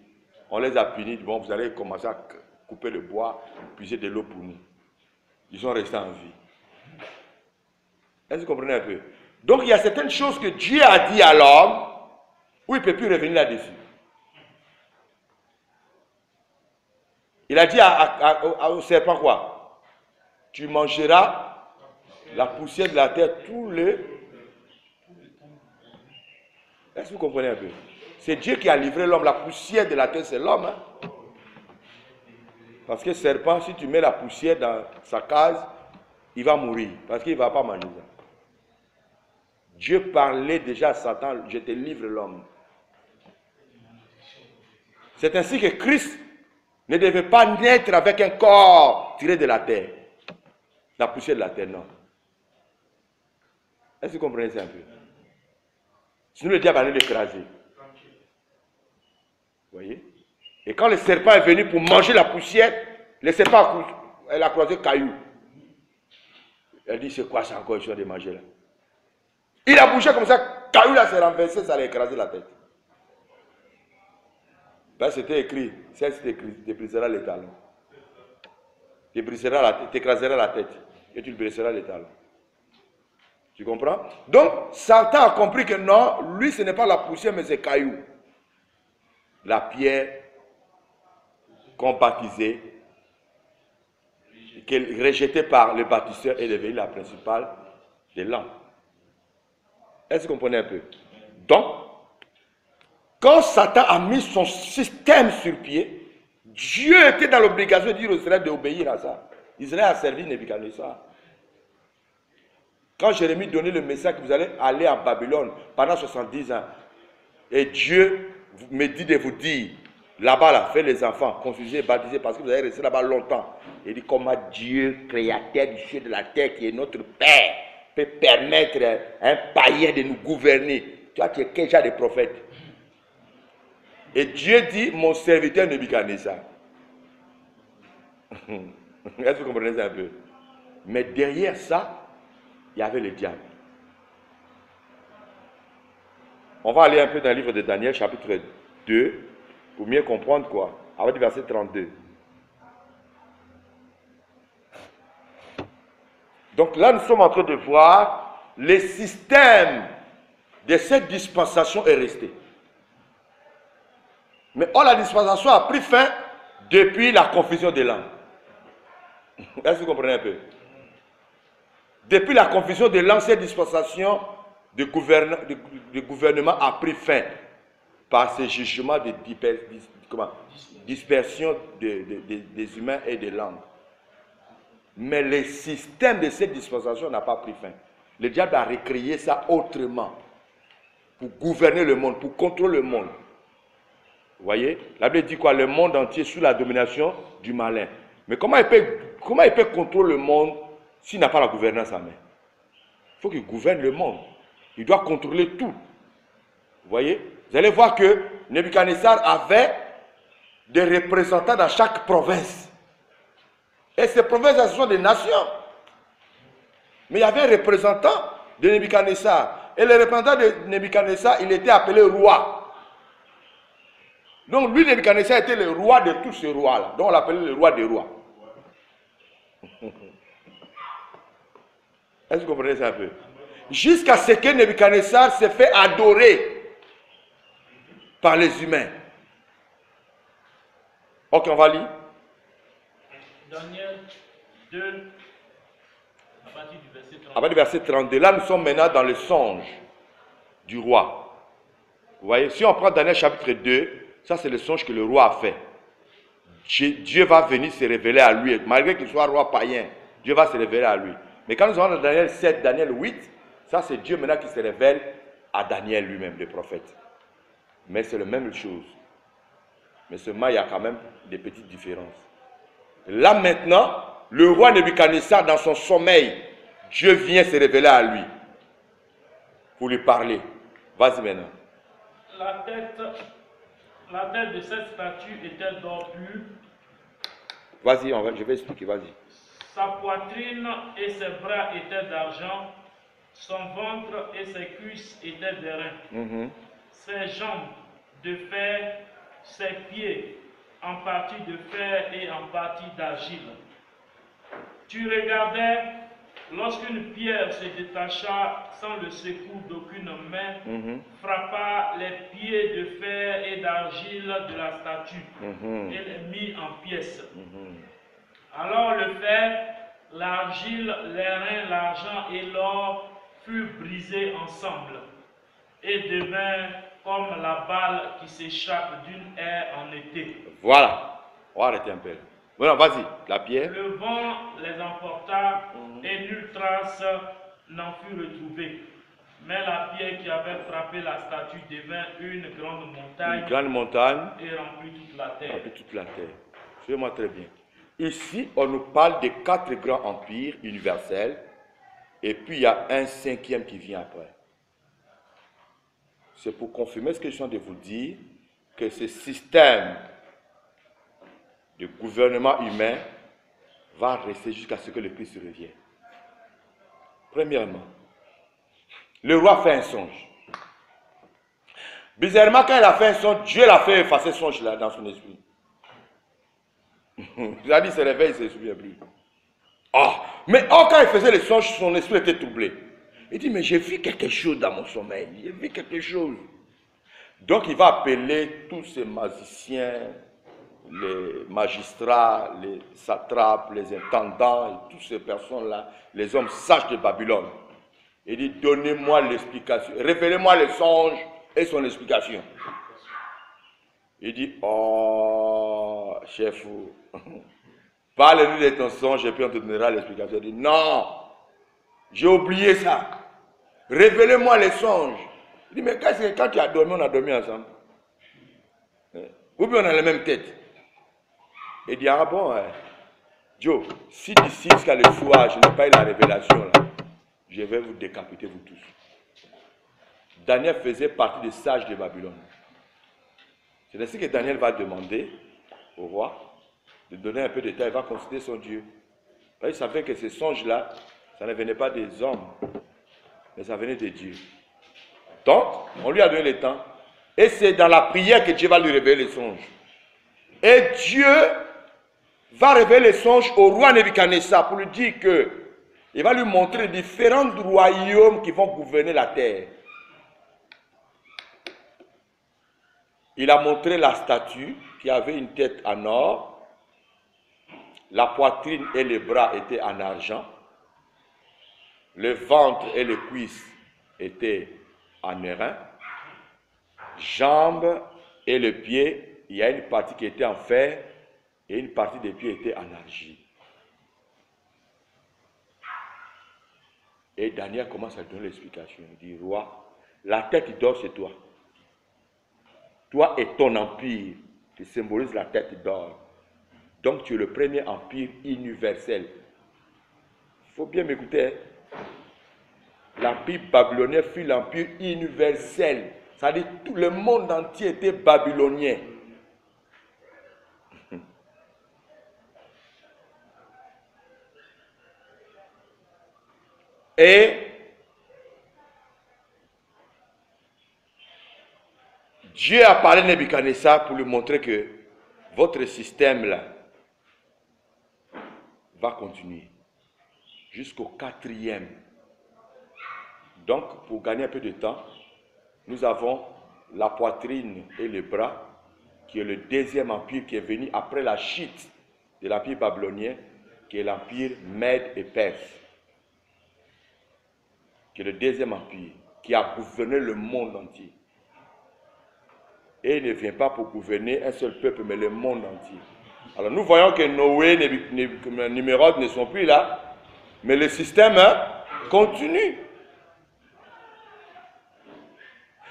On les a punis. Bon, vous allez commencer à couper le bois, puiser de l'eau pour nous. Ils sont restés en vie. Est-ce que vous comprenez un peu? Donc, il y a certaines choses que Dieu a dit à l'homme où il ne peut plus revenir là-dessus. Il a dit au serpent quoi? Tu mangeras la poussière de la terre tous les... Est-ce que vous comprenez un peu? C'est Dieu qui a livré l'homme. La poussière de la terre, c'est l'homme. Hein? Parce que le serpent, si tu mets la poussière dans sa case, il va mourir. Parce qu'il ne va pas manger ça. Dieu parlait déjà à Satan, je te livre l'homme. C'est ainsi que Christ ne devait pas naître avec un corps tiré de la terre. La poussière de la terre, non. Est-ce que vous comprenez ça un peu? Sinon le diable allait l'écraser. Vous voyez? Et quand le serpent est venu pour manger la poussière, le serpent elle a croisé caillou. Elle dit, c'est quoi ça encore, histoire de manger là? Il a bougé comme ça, caillou là s'est renversé, ça allait écraser la tête. Ben, c'était écrit, si c'était écrit, tu briseras les talons. Tu écraseras la tête et tu briseras les talons. Tu comprends? Donc, Satan a compris que non, lui ce n'est pas la poussière mais c'est caillou. La pierre qu'on baptisait, rejetée par le bâtisseur est devenue la principale des lampes. Est-ce que vous comprenez un peu? Donc, quand Satan a mis son système sur pied, Dieu était dans l'obligation de dire aux Israéliens d'obéir à ça. Israël a servi Nebuchadnezzar. Quand Jérémie donnait le message que vous allez aller en Babylone pendant 70 ans, et Dieu me dit de vous dire Là-bas, là, faites les enfants, confusés, baptisés, parce que vous allez rester là-bas longtemps. Il dit comment Dieu, créateur du ciel et de la terre, qui est notre Père, peut permettre à un païen de nous gouverner. Toi, tu es quel genre de prophète? Et Dieu dit, mon serviteur Nebuchadnezzar. Est-ce que vous comprenez ça un peu? Mais derrière ça, il y avait le diable. On va aller un peu dans le livre de Daniel, chapitre 2, pour mieux comprendre quoi. Avec le verset 32. Donc là, nous sommes en train de voir le système de cette dispensation est resté. Mais la dispensation a pris fin depuis la confusion des langues. Est-ce que vous comprenez un peu? Depuis la confusion des langues, cette dispensation de gouvernement a pris fin par ce jugement de dispersion des humains et des langues. Mais le système de cette dispensation n'a pas pris fin. Le diable a recréé ça autrement pour gouverner le monde, pour contrôler le monde. Vous voyez? La Bible dit quoi? Le monde entier sous la domination du malin. Mais comment il peut contrôler le monde s'il n'a pas la gouvernance en main? Il faut qu'il gouverne le monde. Il doit contrôler tout. Vous voyez? Vous allez voir que Nebuchadnezzar avait des représentants dans chaque province. Et ces provinces, ce sont des nations. Mais il y avait un représentant de Nebuchadnezzar. Et le représentant de Nebuchadnezzar, il était appelé roi. Donc lui, Nebuchadnezzar était le roi de tous ces rois-là. Donc on l'appelait le roi des rois. Est-ce que vous comprenez ça un peu? Jusqu'à ce que Nebuchadnezzar se fait adorer par les humains. Ok, on va lire. Daniel 2, à partir du verset 32. À partir du verset 32. Là, nous sommes maintenant dans le songe du roi. Vous voyez, si on prend Daniel chapitre 2, ça c'est le songe que le roi a fait. Dieu va venir se révéler à lui. Malgré qu'il soit roi païen, Dieu va se révéler à lui. Mais quand nous allons dans Daniel 7, Daniel 8, ça c'est Dieu maintenant qui se révèle à Daniel lui-même, le prophète. Mais c'est la même chose. Mais seulement il y a quand même des petites différences. Là maintenant, le roi Nebuchadnezzar dans son sommeil, Dieu vient se révéler à lui pour lui parler. Vas-y maintenant. La tête de cette statue était d'or pur. Vas-y, je vais expliquer, vas-y. Sa poitrine et ses bras étaient d'argent, son ventre et ses cuisses étaient d'airain. Ses jambes de fer, ses pieds en partie de fer et en partie d'argile. Tu regardais lorsqu'une pierre se détacha sans le secours d'aucune main, frappa les pieds de fer et d'argile de la statue et les mit en pièces. Alors le fer, l'argile, l'airain, l'argent et l'or furent brisés ensemble et devint comme la balle qui s'échappe d'une haie en été. Voilà. On va arrêter un peu. Voilà, vas-y. La pierre. Le vent les emporta et nulle trace n'en fut retrouvée. Mais la pierre qui avait frappé la statue devint une grande montagne. Une grande montagne. Et remplit toute la terre. Remplit toute la terre. Suivez-moi très bien. Ici, on nous parle des 4 grands empires universels. Et puis, il y a un 5e qui vient après. C'est pour confirmer ce que je suis en train de vous dire, que ce système de gouvernement humain va rester jusqu'à ce que le Christ revienne. Premièrement, le roi fait un songe. Bizarrement, quand il a fait un songe, Dieu l'a fait effacer ce songe-là dans son esprit. Il a dit, il se réveille, il ne se souvient plus. Mais quand il faisait le songe, son esprit était troublé. Il dit, mais j'ai vu quelque chose dans mon sommeil. J'ai vu quelque chose. Donc, il va appeler tous ces magiciens, les magistrats, les satrapes, les intendants, et toutes ces personnes-là, les hommes sages de Babylone. Il dit, donnez-moi l'explication. Révélez-moi le songe et son explication. Il dit, chef, parle-nous de ton songe et puis on te donnera l'explication. Il dit, non, j'ai oublié ça. Révélez-moi les songes. Il dit, mais quand tu as dormi, on a dormi ensemble. Ou bien on a la même tête. Et il dit, ah bon, Joe, si d'ici jusqu'à le soir, je n'ai pas eu la révélation, là, je vais vous décapiter, vous tous. Daniel faisait partie des sages de Babylone. C'est ainsi que Daniel va demander au roi de donner un peu de temps, il va consulter son Dieu. Il savait que ces songes-là, ça ne venait pas des hommes, mais ça venait de Dieu. Donc, on lui a donné le temps, et c'est dans la prière que Dieu va lui révéler les songes. Et Dieu va révéler les songes au roi Nebuchadnezzar pour lui dire que il va lui montrer différents royaumes qui vont gouverner la terre. Il a montré la statue qui avait une tête en or, la poitrine et les bras étaient en argent, le ventre et les cuisses étaient en airain, jambes et le pied, il y a une partie qui était en fer et une partie des pieds était en argile. Et Daniel commence à donner l'explication. Il dit, roi, la tête d'or c'est toi. Toi et ton empire, qui symbolise la tête d'or. Donc tu es le premier empire universel. Il faut bien m'écouter. Hein? L'empire babylonien fut l'empire universel. C'est-à-dire que tout le monde entier était babylonien. Et Dieu a parlé à Nebuchadnezzar pour lui montrer que votre système là va continuer jusqu'au 4e. Donc, pour gagner un peu de temps, nous avons la poitrine et les bras, qui est le 2e empire qui est venu après la chute de l'empire babylonien, qui est l'empire Mède et Perse, qui est le 2e empire, qui a gouverné le monde entier. Et il ne vient pas pour gouverner un seul peuple, mais le monde entier. Alors nous voyons que Noé, Nimrod ne sont plus là, mais le système continue.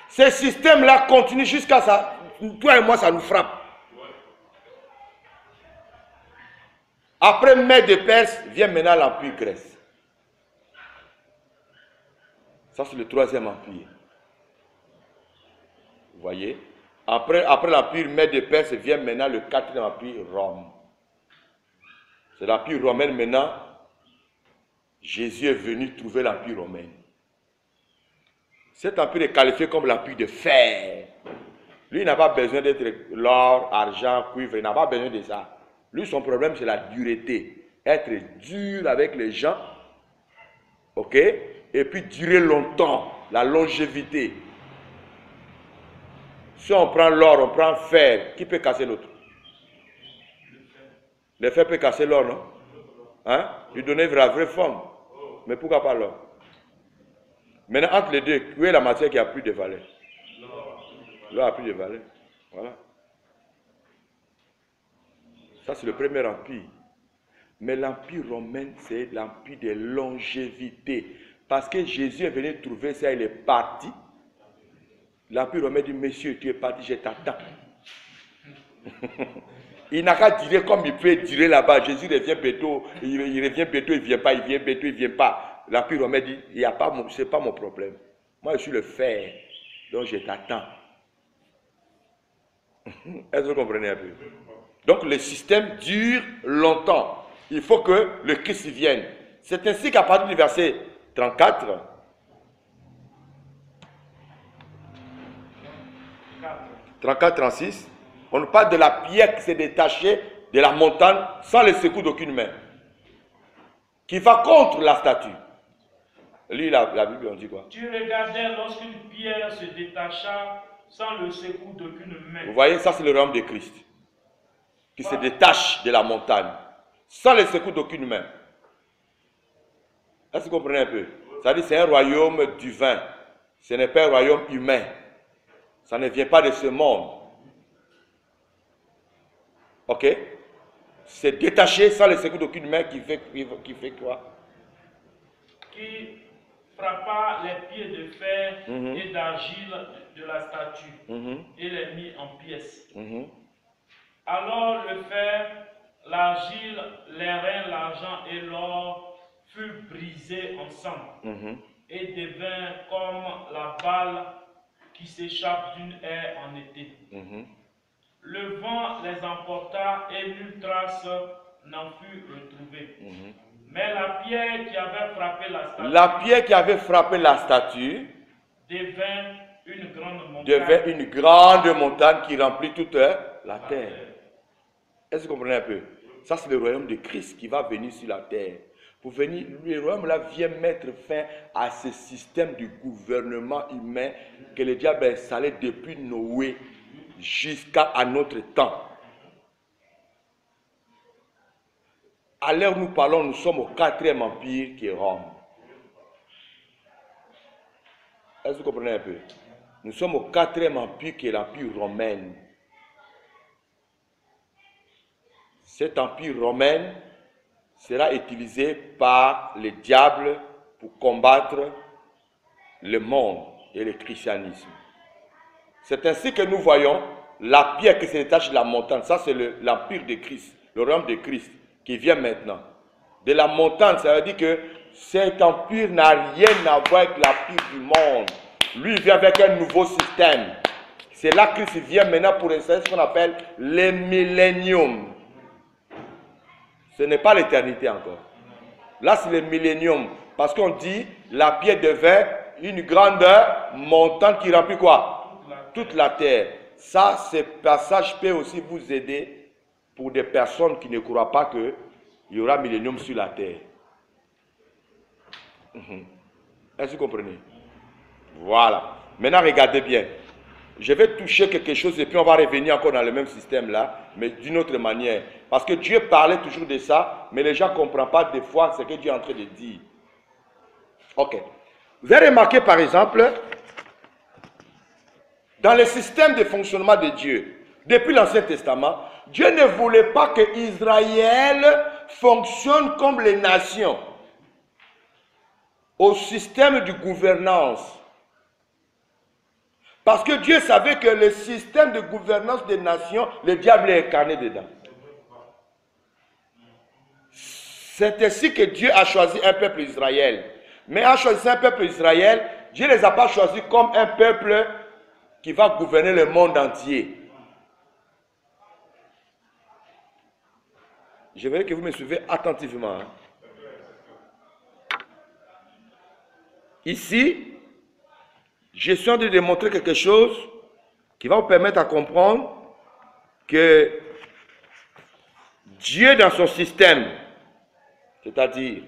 Ce système-là continue jusqu'à ça. Toi et moi, ça nous frappe. Après Mède et Perse, vient maintenant l'empire Grèce. Ça, c'est le 3e empire. Vous voyez? Après l'empire Mède et Perse, vient maintenant le 4e empire, Rome. C'est l'empire romain maintenant. Jésus est venu trouver l'empire romain. Cet empire est qualifié comme l'empire de fer. Lui, il n'a pas besoin d'être l'or, argent, cuivre, il n'a pas besoin de ça. Lui, son problème, c'est la dureté. Être dur avec les gens, ok? Et puis durer longtemps, la longévité. Si on prend l'or, on prend le fer, qui peut casser l'autre? Le fer peut casser l'or, non? Hein? Lui donner la vraie forme. Mais pourquoi pas l'or? Maintenant, entre les deux, où est la matière qui a plus de valeur? L'or a plus de valeur. Voilà. Ça, c'est le premier empire. Mais l'empire romain, c'est l'empire de longévité. Parce que Jésus est venu trouver ça, il est parti. L'empire romain dit, monsieur, tu es parti, je t'attends. Il n'a qu'à durer comme il peut durer là-bas. Jésus revient bientôt, il revient bientôt, il ne vient pas, il vient bientôt, il ne vient pas. L'empire romain dit, ce n'est pas mon problème. Moi, je suis le fer, donc je t'attends. Est-ce que vous comprenez un peu? Donc, le système dure longtemps. Il faut que le Christ vienne. C'est ainsi qu'à partir du verset 34, 34-36, on nous parle de la pierre qui s'est détachée de la montagne sans le secours d'aucune main, qui va contre la statue. Lis la Bible, on dit quoi? Tu regardais lorsqu'une pierre se détacha sans le secours d'aucune main. Vous voyez, ça c'est le royaume de Christ, qui se détache de la montagne, sans le secours d'aucune main. Est-ce que vous comprenez un peu? C'est-à-dire c'est un royaume divin, ce n'est pas un royaume humain. Ça ne vient pas de ce monde. Ok? C'est détaché sans le secours d'aucune main qui fait quoi? Qui frappa les pieds de fer et d'argile de la statue et les mit en pièces. Alors le fer, l'argile, les reins, l'argent et l'or furent brisés ensemble et devint comme la balle qui s'échappe d'une haie en été. Le vent les emporta et nulle trace n'en fut retrouvée. Mais la pierre qui avait frappé la statue, devint une grande montagne qui remplit toute la terre. Est-ce que vous comprenez un peu? Ça, c'est le royaume de Christ qui va venir sur la terre. Pour venir, le royaume-là vient mettre fin à ce système du gouvernement humain que le diable a installé depuis Noé jusqu'à notre temps. À l'heure où nous parlons, nous sommes au 4e empire qui est Rome. Est-ce que vous comprenez un peu? Nous sommes au 4e empire qui est l'empire romain. Cet empire romain sera utilisé par le diable pour combattre le monde et le christianisme. C'est ainsi que nous voyons la pierre qui se détache de la montagne. Ça, c'est l'empire de Christ, le royaume de Christ qui vient maintenant. De la montagne, ça veut dire que cet empire n'a rien à voir avec l'empire du monde. Lui, il vient avec un nouveau système. C'est là que Christ vient maintenant pour installer ce qu'on appelle le millénium. Ce n'est pas l'éternité encore. Là, c'est le millénium. Parce qu'on dit, la pierre devint une grande montagne qui remplit quoi? Toute la terre. Ça, ce passage peut aussi vous aider pour des personnes qui ne croient pas qu'il y aura millénium sur la terre. Est-ce que vous comprenez? Voilà. Maintenant, regardez bien. Je vais toucher quelque chose et puis on va revenir encore dans le même système là, mais d'une autre manière. Parce que Dieu parlait toujours de ça, mais les gens ne comprennent pas des fois ce que Dieu est en train de dire. Ok. Vous avez remarqué par exemple, dans le système de fonctionnement de Dieu, depuis l'Ancien Testament, Dieu ne voulait pas que Israël fonctionne comme les nations, au système de gouvernance. Parce que Dieu savait que le système de gouvernance des nations, le diable est incarné dedans. C'est ainsi que Dieu a choisi un peuple Israël. Mais en choisissant un peuple Israël, Dieu ne les a pas choisis comme un peuple qui va gouverner le monde entier. Je veux que vous me suivez attentivement. Ici, je suis en train de démontrer quelque chose qui va vous permettre à comprendre que Dieu dans son système, c'est-à-dire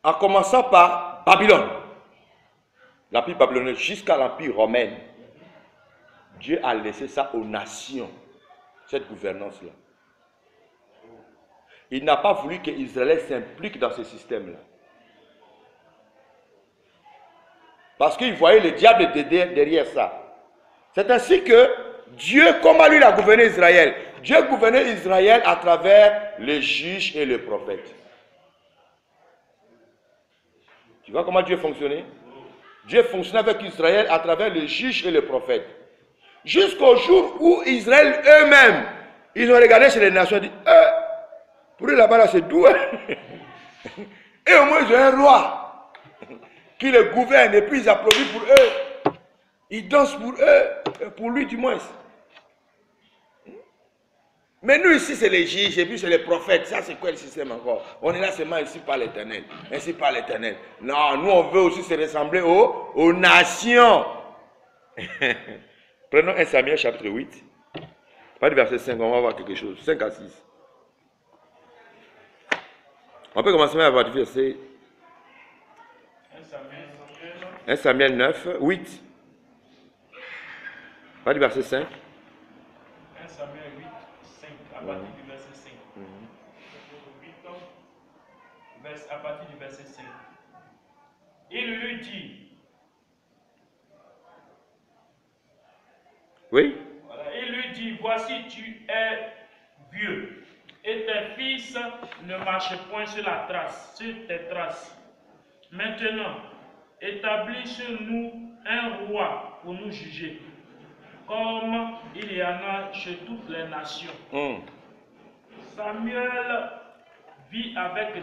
en commençant par Babylone, l'empire babylonien jusqu'à l'empire romain, Dieu a laissé ça aux nations, cette gouvernance-là. Il n'a pas voulu que Israël s'implique dans ce système-là. Parce qu'il voyait le diable derrière ça. C'est ainsi que Dieu, comment lui a gouverné Israël? Dieu gouvernait Israël à travers les juges et les prophètes. Tu vois comment Dieu fonctionnait? Dieu fonctionnait avec Israël à travers les juges et les prophètes. Jusqu'au jour où Israël eux-mêmes, ils ont regardé chez les nations et dit, pour eux là-bas, là, c'est doux. Et au moins, ils ont un roi qui les gouverne et puis ils applaudissent pour eux. Ils dansent pour eux, pour lui du moins. Mais nous ici, c'est les juges et puis c'est les prophètes. Ça, c'est quoi le système encore? On est là seulement ici par l'Éternel. Ainsi par l'Éternel. Non, nous, on veut aussi se ressembler aux nations. Prenons 1 Samuel chapitre 8. Pas du verset 5, on va voir quelque chose. 5 à 6. On peut commencer à voir du verset 1 Samuel 9, 8. Pas du verset 5. 1 Samuel 8, 5, à partir du verset 5. 8, à partir du verset 5. Il lui dit. Oui. Voilà, il lui dit, voici tu es vieux, et tes fils ne marchent point sur tes traces. Maintenant, établis sur nous un roi pour nous juger, comme il y en a chez toutes les nations. Samuel vit avec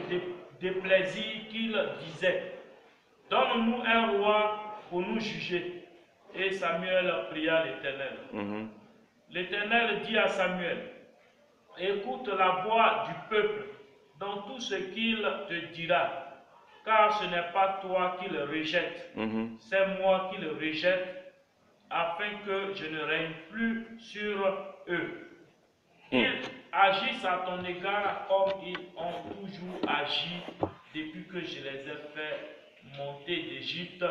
des plaisirs qu'il disait, donne-nous un roi pour nous juger. Et Samuel pria l'Éternel. L'Éternel dit à Samuel, écoute la voix du peuple dans tout ce qu'il te dira, car ce n'est pas toi qui le rejettes, c'est moi qui le rejette, afin que je ne règne plus sur eux. Ils agissent à ton égard comme ils ont toujours agi depuis que je les ai fait monter d'Égypte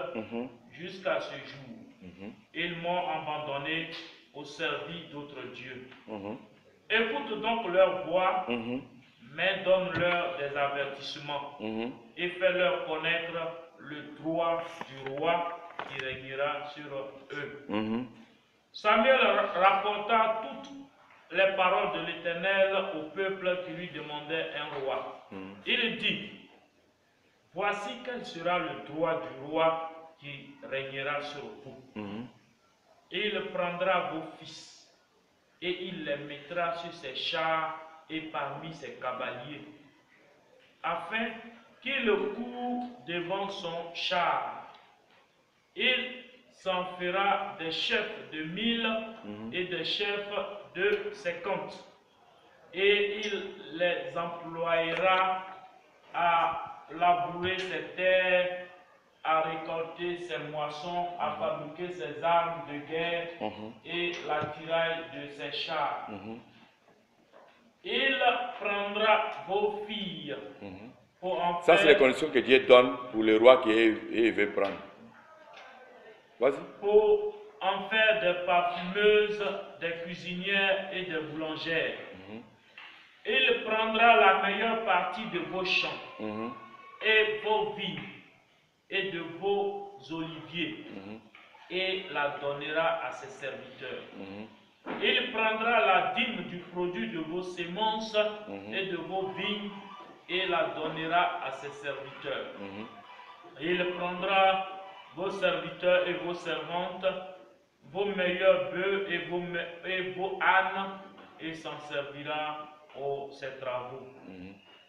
jusqu'à ce jour. Ils m'ont abandonné au service d'autres dieux. Écoute donc leur voix, mais donne-leur des avertissements et fais-leur connaître le droit du roi qui régnera sur eux. Samuel rapporta toutes les paroles de l'Éternel au peuple qui lui demandait un roi. Il dit, voici quel sera le droit du roi qui régnera sur vous. Il prendra vos fils et il les mettra sur ses chars et parmi ses cavaliers, afin qu'il court devant son char. Il s'en fera des chefs de 1000 et des chefs de 50, et il les emploiera à labourer ses terres, à récolter ses moissons, à fabriquer ses armes de guerre et l'attirail de ses chars. Il prendra vos filles pour en faire... Ça, c'est les conditions que Dieu donne pour le roi qui veut prendre. Vas-y. Pour en faire des parfumeuses, des cuisinières et des boulangères. Il prendra la meilleure partie de vos champs et vos vignes et de vos oliviers et la donnera à ses serviteurs. Il prendra la dîme du produit de vos semences et de vos vignes et la donnera à ses serviteurs. Il prendra vos serviteurs et vos servantes, vos meilleurs bœufs et vos ânes, et s'en servira aux ses travaux.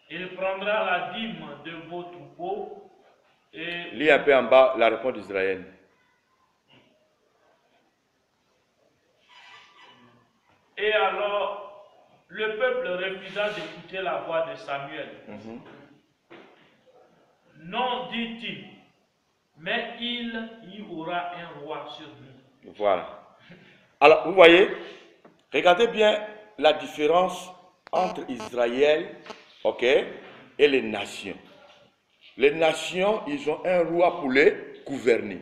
Il prendra la dîme de vos troupeaux et... Lis un peu en bas la réponse d'Israël. Et alors, le peuple refusa d'écouter la voix de Samuel. Non, dit-il, mais il y aura un roi sur nous. Voilà. Alors, vous voyez, regardez bien la différence entre Israël, et les nations. Les nations, ils ont un roi pour les gouverner.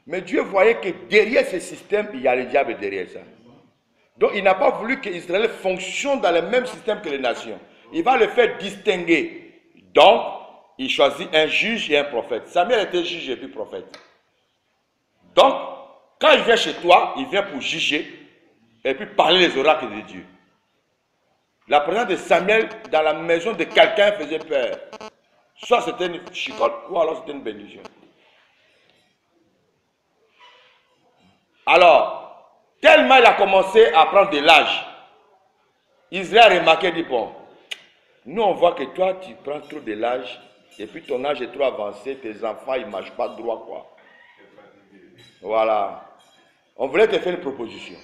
Mais Dieu voyait que derrière ce système, il y a le diable derrière ça. Donc, il n'a pas voulu que Israël fonctionne dans le même système que les nations. Il va le faire distinguer. Donc, il choisit un juge et un prophète. Samuel était juge et puis prophète. Donc, quand il vient chez toi, il vient pour juger et puis parler les oracles de Dieu. La présence de Samuel dans la maison de quelqu'un faisait peur. Soit c'était une chicotte ou alors c'était une bénédiction. Alors, tellement il a commencé à prendre de l'âge, Israël a remarqué, dit bon, nous on voit que toi tu prends trop de l'âge et puis ton âge est trop avancé, tes enfants ils ne marchent pas droit quoi. Voilà. On voulait te faire une proposition.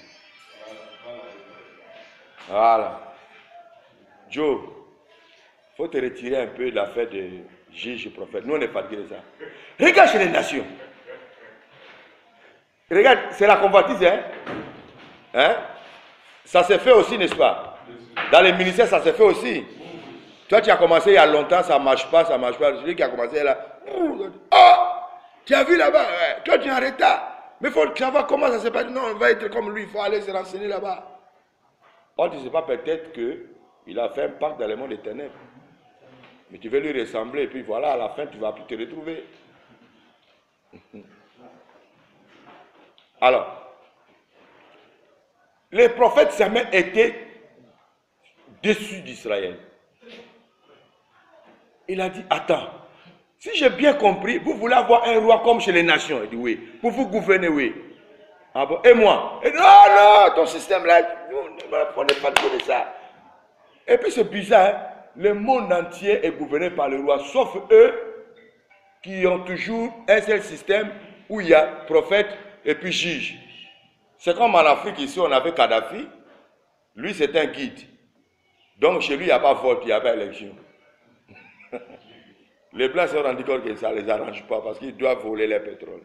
Voilà. Joe, il faut te retirer un peu de l'affaire de juge et prophète. Nous on est fatigués de ça. Regarde chez les nations. Regarde, c'est la convoitise, hein? Ça s'est fait aussi, n'est-ce pas? Dans les ministères, ça s'est fait aussi. Toi, tu as commencé il y a longtemps, ça ne marche pas, ça ne marche pas. Celui qui a commencé là, oh, tu as vu là-bas, ouais. Toi, tu es en retard. Mais il faut savoir comment ça s'est passé. Non, on va être comme lui, il faut aller se renseigner là-bas. Or, tu ne sais pas peut-être qu'il a fait un pacte dans le monde des ténèbres. Mais tu veux lui ressembler, et puis voilà, à la fin, tu ne vas plus te retrouver. Alors, les prophètes Samuel étaient déçus d'Israël. Il a dit, attends, si j'ai bien compris, vous voulez avoir un roi comme chez les nations. Il dit oui, pour vous gouverner, oui. Ah bon? Et moi? Et non, non, ton système là, on n'est pas de ça. Et puis c'est bizarre, hein? Le monde entier est gouverné par le roi, sauf eux qui ont toujours un seul système où il y a prophète et puis juge. C'est comme en Afrique, ici on avait Kadhafi, lui c'est un guide. Donc chez lui il n'y a pas vote, il n'y a pas élection. Les Blancs se sont rendus compte que ça ne les arrange pas parce qu'ils doivent voler les pétroles.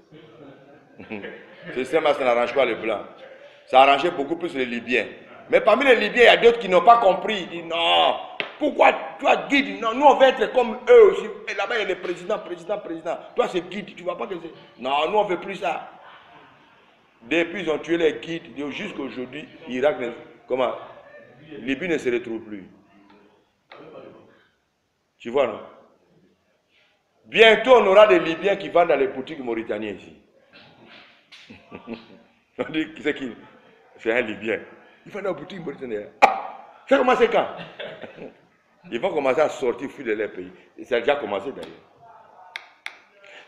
Ce système-là, ça n'arrange pas les Blancs. Ça arrangeait beaucoup plus les Libyens. Mais parmi les Libyens, il y a d'autres qui n'ont pas compris. Ils disent non, pourquoi toi guide? Non, nous on veut être comme eux aussi. Et là-bas il y a les présidents. Toi c'est guide, tu ne vois pas que c'est. Non, nous on ne veut plus ça. Depuis ils ont tué les guides, jusqu'à aujourd'hui, Irak, comment? Libye ne se retrouve plus. Tu vois, non? Bientôt, on aura des Libyens qui vendent dans les boutiques mauritaniennes ici. On dit, qui c'est qui? C'est un Libyen. Il vend dans les boutiques mauritaniennes. Ah! Ça a commencé quand? Ils vont commencer à sortir, fuir de leur pays. Et ça a déjà commencé d'ailleurs.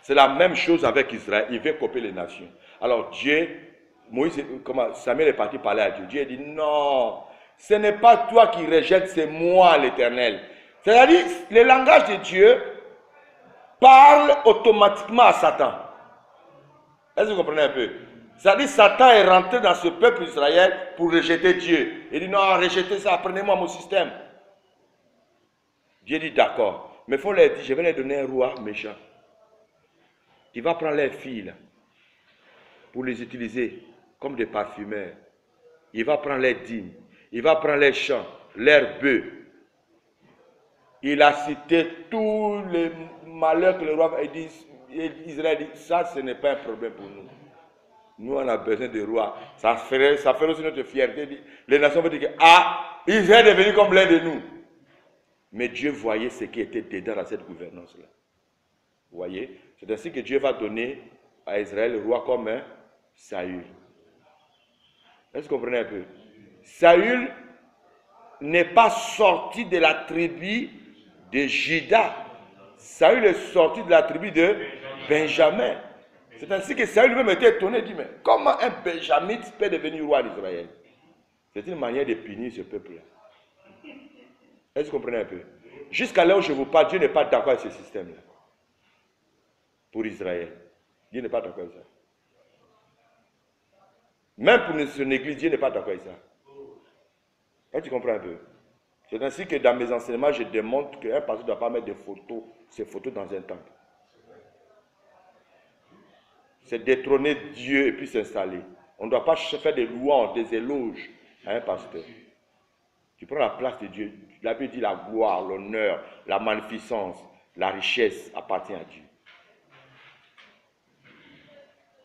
C'est la même chose avec Israël. Il veut copier les nations. Alors Dieu, Moïse, Samuel est parti parler à Dieu. Dieu a dit, non, ce n'est pas toi qui rejettes, c'est moi l'Éternel. C'est-à-dire, le langage de Dieu parle automatiquement à Satan. Est-ce que vous comprenez un peu? C'est-à-dire Satan est rentré dans ce peuple Israël pour rejeter Dieu. Il dit non, rejetez ça, prenez-moi mon système. Dieu dit d'accord. Mais il faut leur dire, je vais leur donner un roi méchant. Il va prendre leurs filles là, pour les utiliser comme des parfumeurs. Il va prendre leurs dîmes. Il va prendre leurs champs, leurs bœufs. Il a cité tous les malheurs que le roi a dit. Israël dit, ça ce n'est pas un problème pour nous. Nous on a besoin de rois. Ça ferait aussi notre fierté. Les nations vont dire que Israël est devenu comme l'un de nous. Mais Dieu voyait ce qui était dedans dans cette gouvernance-là. Vous voyez? C'est ainsi que Dieu va donner à Israël le roi comme un Saül. Est-ce que vous comprenez un peu? Saül n'est pas sorti de la tribu de Juda. Saül est sorti de la tribu de Benjamin. C'est ainsi que Saül lui-même était étonné. Il dit, mais comment un Benjamite peut devenir roi d'Israël? C'est une manière de punir ce peuple-là. Est-ce que vous comprenez un peu? Jusqu'à là où je vous parle, Dieu n'est pas d'accord avec ce système-là. Pour Israël. Dieu n'est pas d'accord avec ça. Même pour son église, Dieu n'est pas d'accord avec ça. Est-ce que tu comprends un peu? C'est ainsi que dans mes enseignements, je démontre qu'un pasteur ne doit pas mettre des photos, ses photos dans un temple. C'est détrôner Dieu et puis s'installer. On ne doit pas faire des louanges, des éloges à un pasteur. Tu prends la place de Dieu. La Bible dit la gloire, l'honneur, la magnificence, la richesse appartient à Dieu.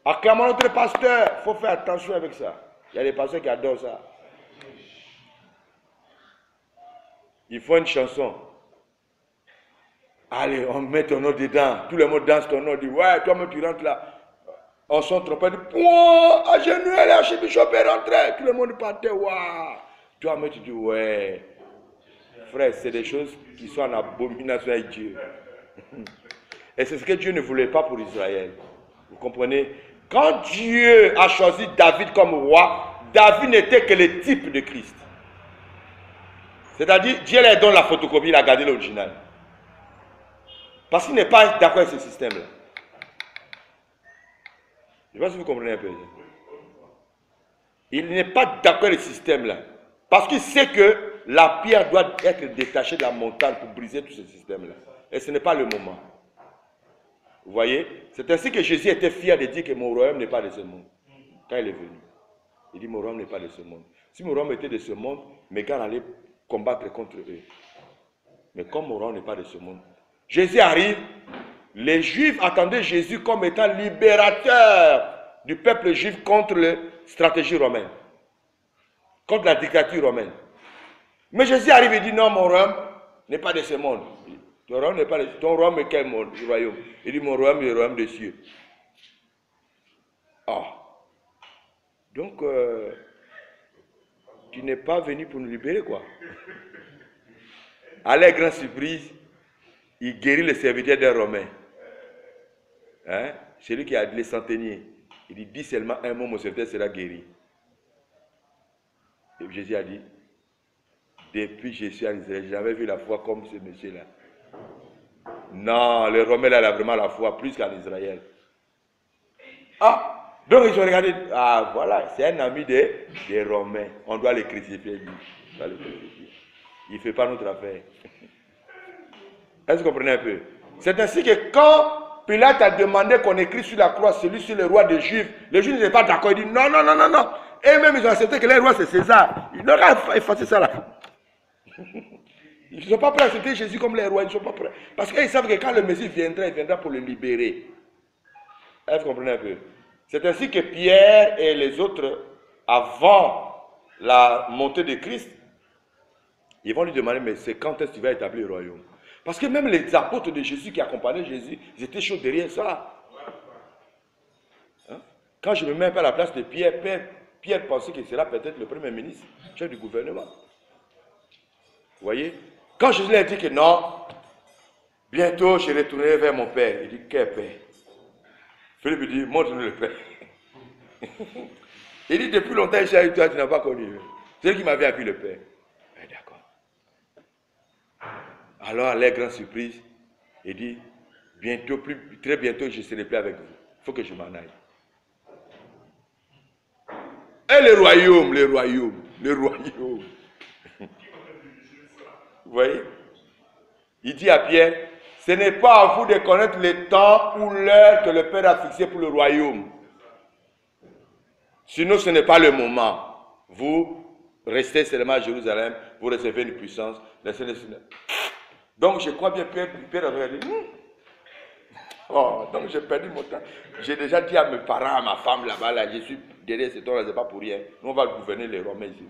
Acclamons notre pasteur. Il faut faire attention avec ça. Il y a des pasteurs qui adorent ça. Il faut une chanson. Allez, on met ton nom dedans. Tout le monde danse ton nom. On dit, ouais, toi-même tu rentres là. On s'en trompe. On dit, pouah, à genoux, l'archibishop est rentré. Tout le monde partait, waouh. Toi-même tu dis, ouais. Frère, c'est des choses qui sont en abomination avec Dieu. Et c'est ce que Dieu ne voulait pas pour Israël. Vous comprenez? Quand Dieu a choisi David comme roi, David n'était que le type de Christ. C'est-à-dire, Dieu leur donne la photocopie, il a gardé l'original. Parce qu'il n'est pas d'accord avec ce système-là. Je ne sais pas si vous comprenez un peu. Il n'est pas d'accord avec ce système-là. Parce qu'il sait que la pierre doit être détachée de la montagne pour briser tout ce système-là. Et ce n'est pas le moment. Vous voyez? C'est ainsi que Jésus était fier de dire que mon royaume n'est pas de ce monde. Quand il est venu, il dit mon royaume n'est pas de ce monde. Si mon royaume était de ce monde, mes gars allaient combattre contre eux. Mais comme mon royaume n'est pas de ce monde, Jésus arrive, les Juifs attendaient Jésus comme étant libérateur du peuple juif contre la stratégie romaine, contre la dictature romaine. Mais Jésus arrive et dit non, mon royaume n'est pas de ce monde. Ton royaume n'est pas de ce monde. Ton royaume est quel monde, royaume? Il dit mon royaume est le royaume des cieux. Ah. Donc, tu n'es pas venu pour nous libérer, quoi. À la grande surprise, il guérit le serviteur d'un Romain. Hein? Celui qui a les centeniers. Il dit, dis seulement un mot, mon serviteur sera guéri. Et Jésus a dit, depuis que je suis en Israël, je n'avais vu la foi comme ce monsieur-là. Non, le Romain, là, il a vraiment la foi plus qu'en Israël. Ah, donc ils ont regardé, ah voilà, c'est un ami des Romains. On doit le crucifier, lui. On doit le crucifier. Il ne fait pas notre affaire. Est-ce que vous comprenez un peu? C'est ainsi que quand Pilate a demandé qu'on écrit sur la croix, celui sur le roi des Juifs, les Juifs n'étaient pas d'accord. Ils disent non, non, non, non, non. Et même ils ont accepté que le roi c'est César. Ils n'ont pas effacé ça là. Ils ne sont pas prêts à accepter Jésus comme le roi. Ils ne sont pas prêts. Parce qu'ils savent que quand le Messie viendra, il viendra pour le libérer. Est-ce que vous comprenez un peu? C'est ainsi que Pierre et les autres, avant la montée de Christ, ils vont lui demander, mais c'est quand est-ce que tu vas établir le royaume? Parce que même les apôtres de Jésus qui accompagnaient Jésus, ils étaient chauds derrière ça. Hein? Quand je me mets un peu à la place de Pierre, Pierre pensait que sera peut-être le premier ministre, chef du gouvernement. Vous voyez? Quand Jésus lui a dit que non, bientôt je retournerai vers mon Père. Il dit, quel Père? Philippe lui dit, montre-nous le Père. Il dit, depuis longtemps, je suis avec toi, tu n'as pas connu. C'est lui qui m'avait appris le Père. D'accord. Alors, à la grande surprise, il dit, bientôt, très bientôt, je ne serai plus avec vous. Il faut que je m'en aille. Et le royaume, le royaume, le royaume. Vous voyez? Il dit à Pierre, ce n'est pas à vous de connaître le temps ou l'heure que le Père a fixé pour le royaume. Sinon, ce n'est pas le moment. Vous restez seulement à Jérusalem, vous recevez une puissance. Donc, je crois bien Pierre a regardé. Oh, donc j'ai perdu mon temps. J'ai déjà dit à mes parents, à ma femme là-bas, là, je suis derrière ce temps-là, ce n'est pas pour rien. Nous, on va gouverner les Romains ici.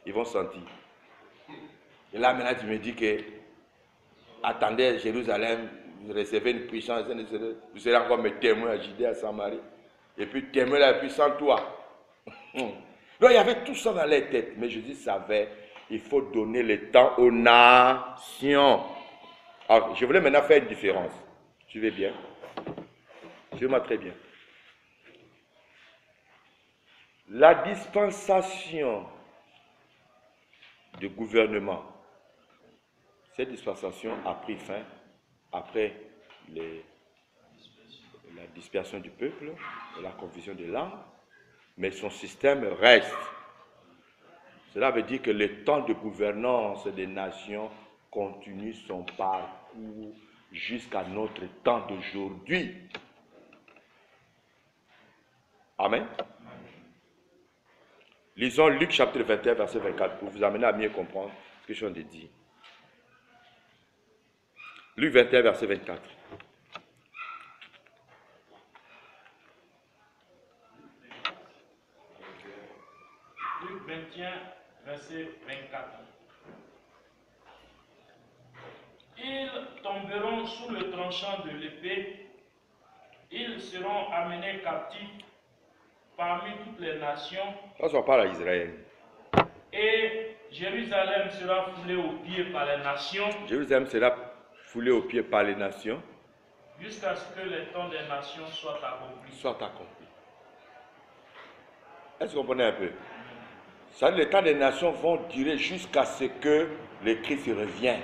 Ils vont sentir. Et là, maintenant, tu me dis que attendez à Jérusalem, vous recevez une puissance, vous serez encore mes témoins à Judée, à Samarie. Et puis témoins là, et puis sans toi. Donc il y avait tout ça dans les têtes. Mais Jésus savait, il faut donner le temps aux nations. Alors, je voulais maintenant faire une différence. Suivez bien. Suivez-moi très bien. La dispensation de gouvernement, cette dispensation a pris fin après la dispersion du peuple et la confusion des langues, mais son système reste. Cela veut dire que le temps de gouvernance des nations continue son parcours jusqu'à notre temps d'aujourd'hui. Amen. Lisons Luc chapitre 21, verset 24, pour vous amener à mieux comprendre ce que je viens de dire. Luc 21, verset 24. Luc 21, verset 24. Ils tomberont sous le tranchant de l'épée, ils seront amenés captifs parmi toutes les nations. Ça, on parle à Israël. Et Jérusalem sera foulée aux pieds par les nations. Jérusalem sera foulée aux pieds par les nations. Jusqu'à ce que les temps des nations soient accomplis. Est-ce que vous comprenez un peu? Ça, les temps des nations vont durer jusqu'à ce que le Christ revienne.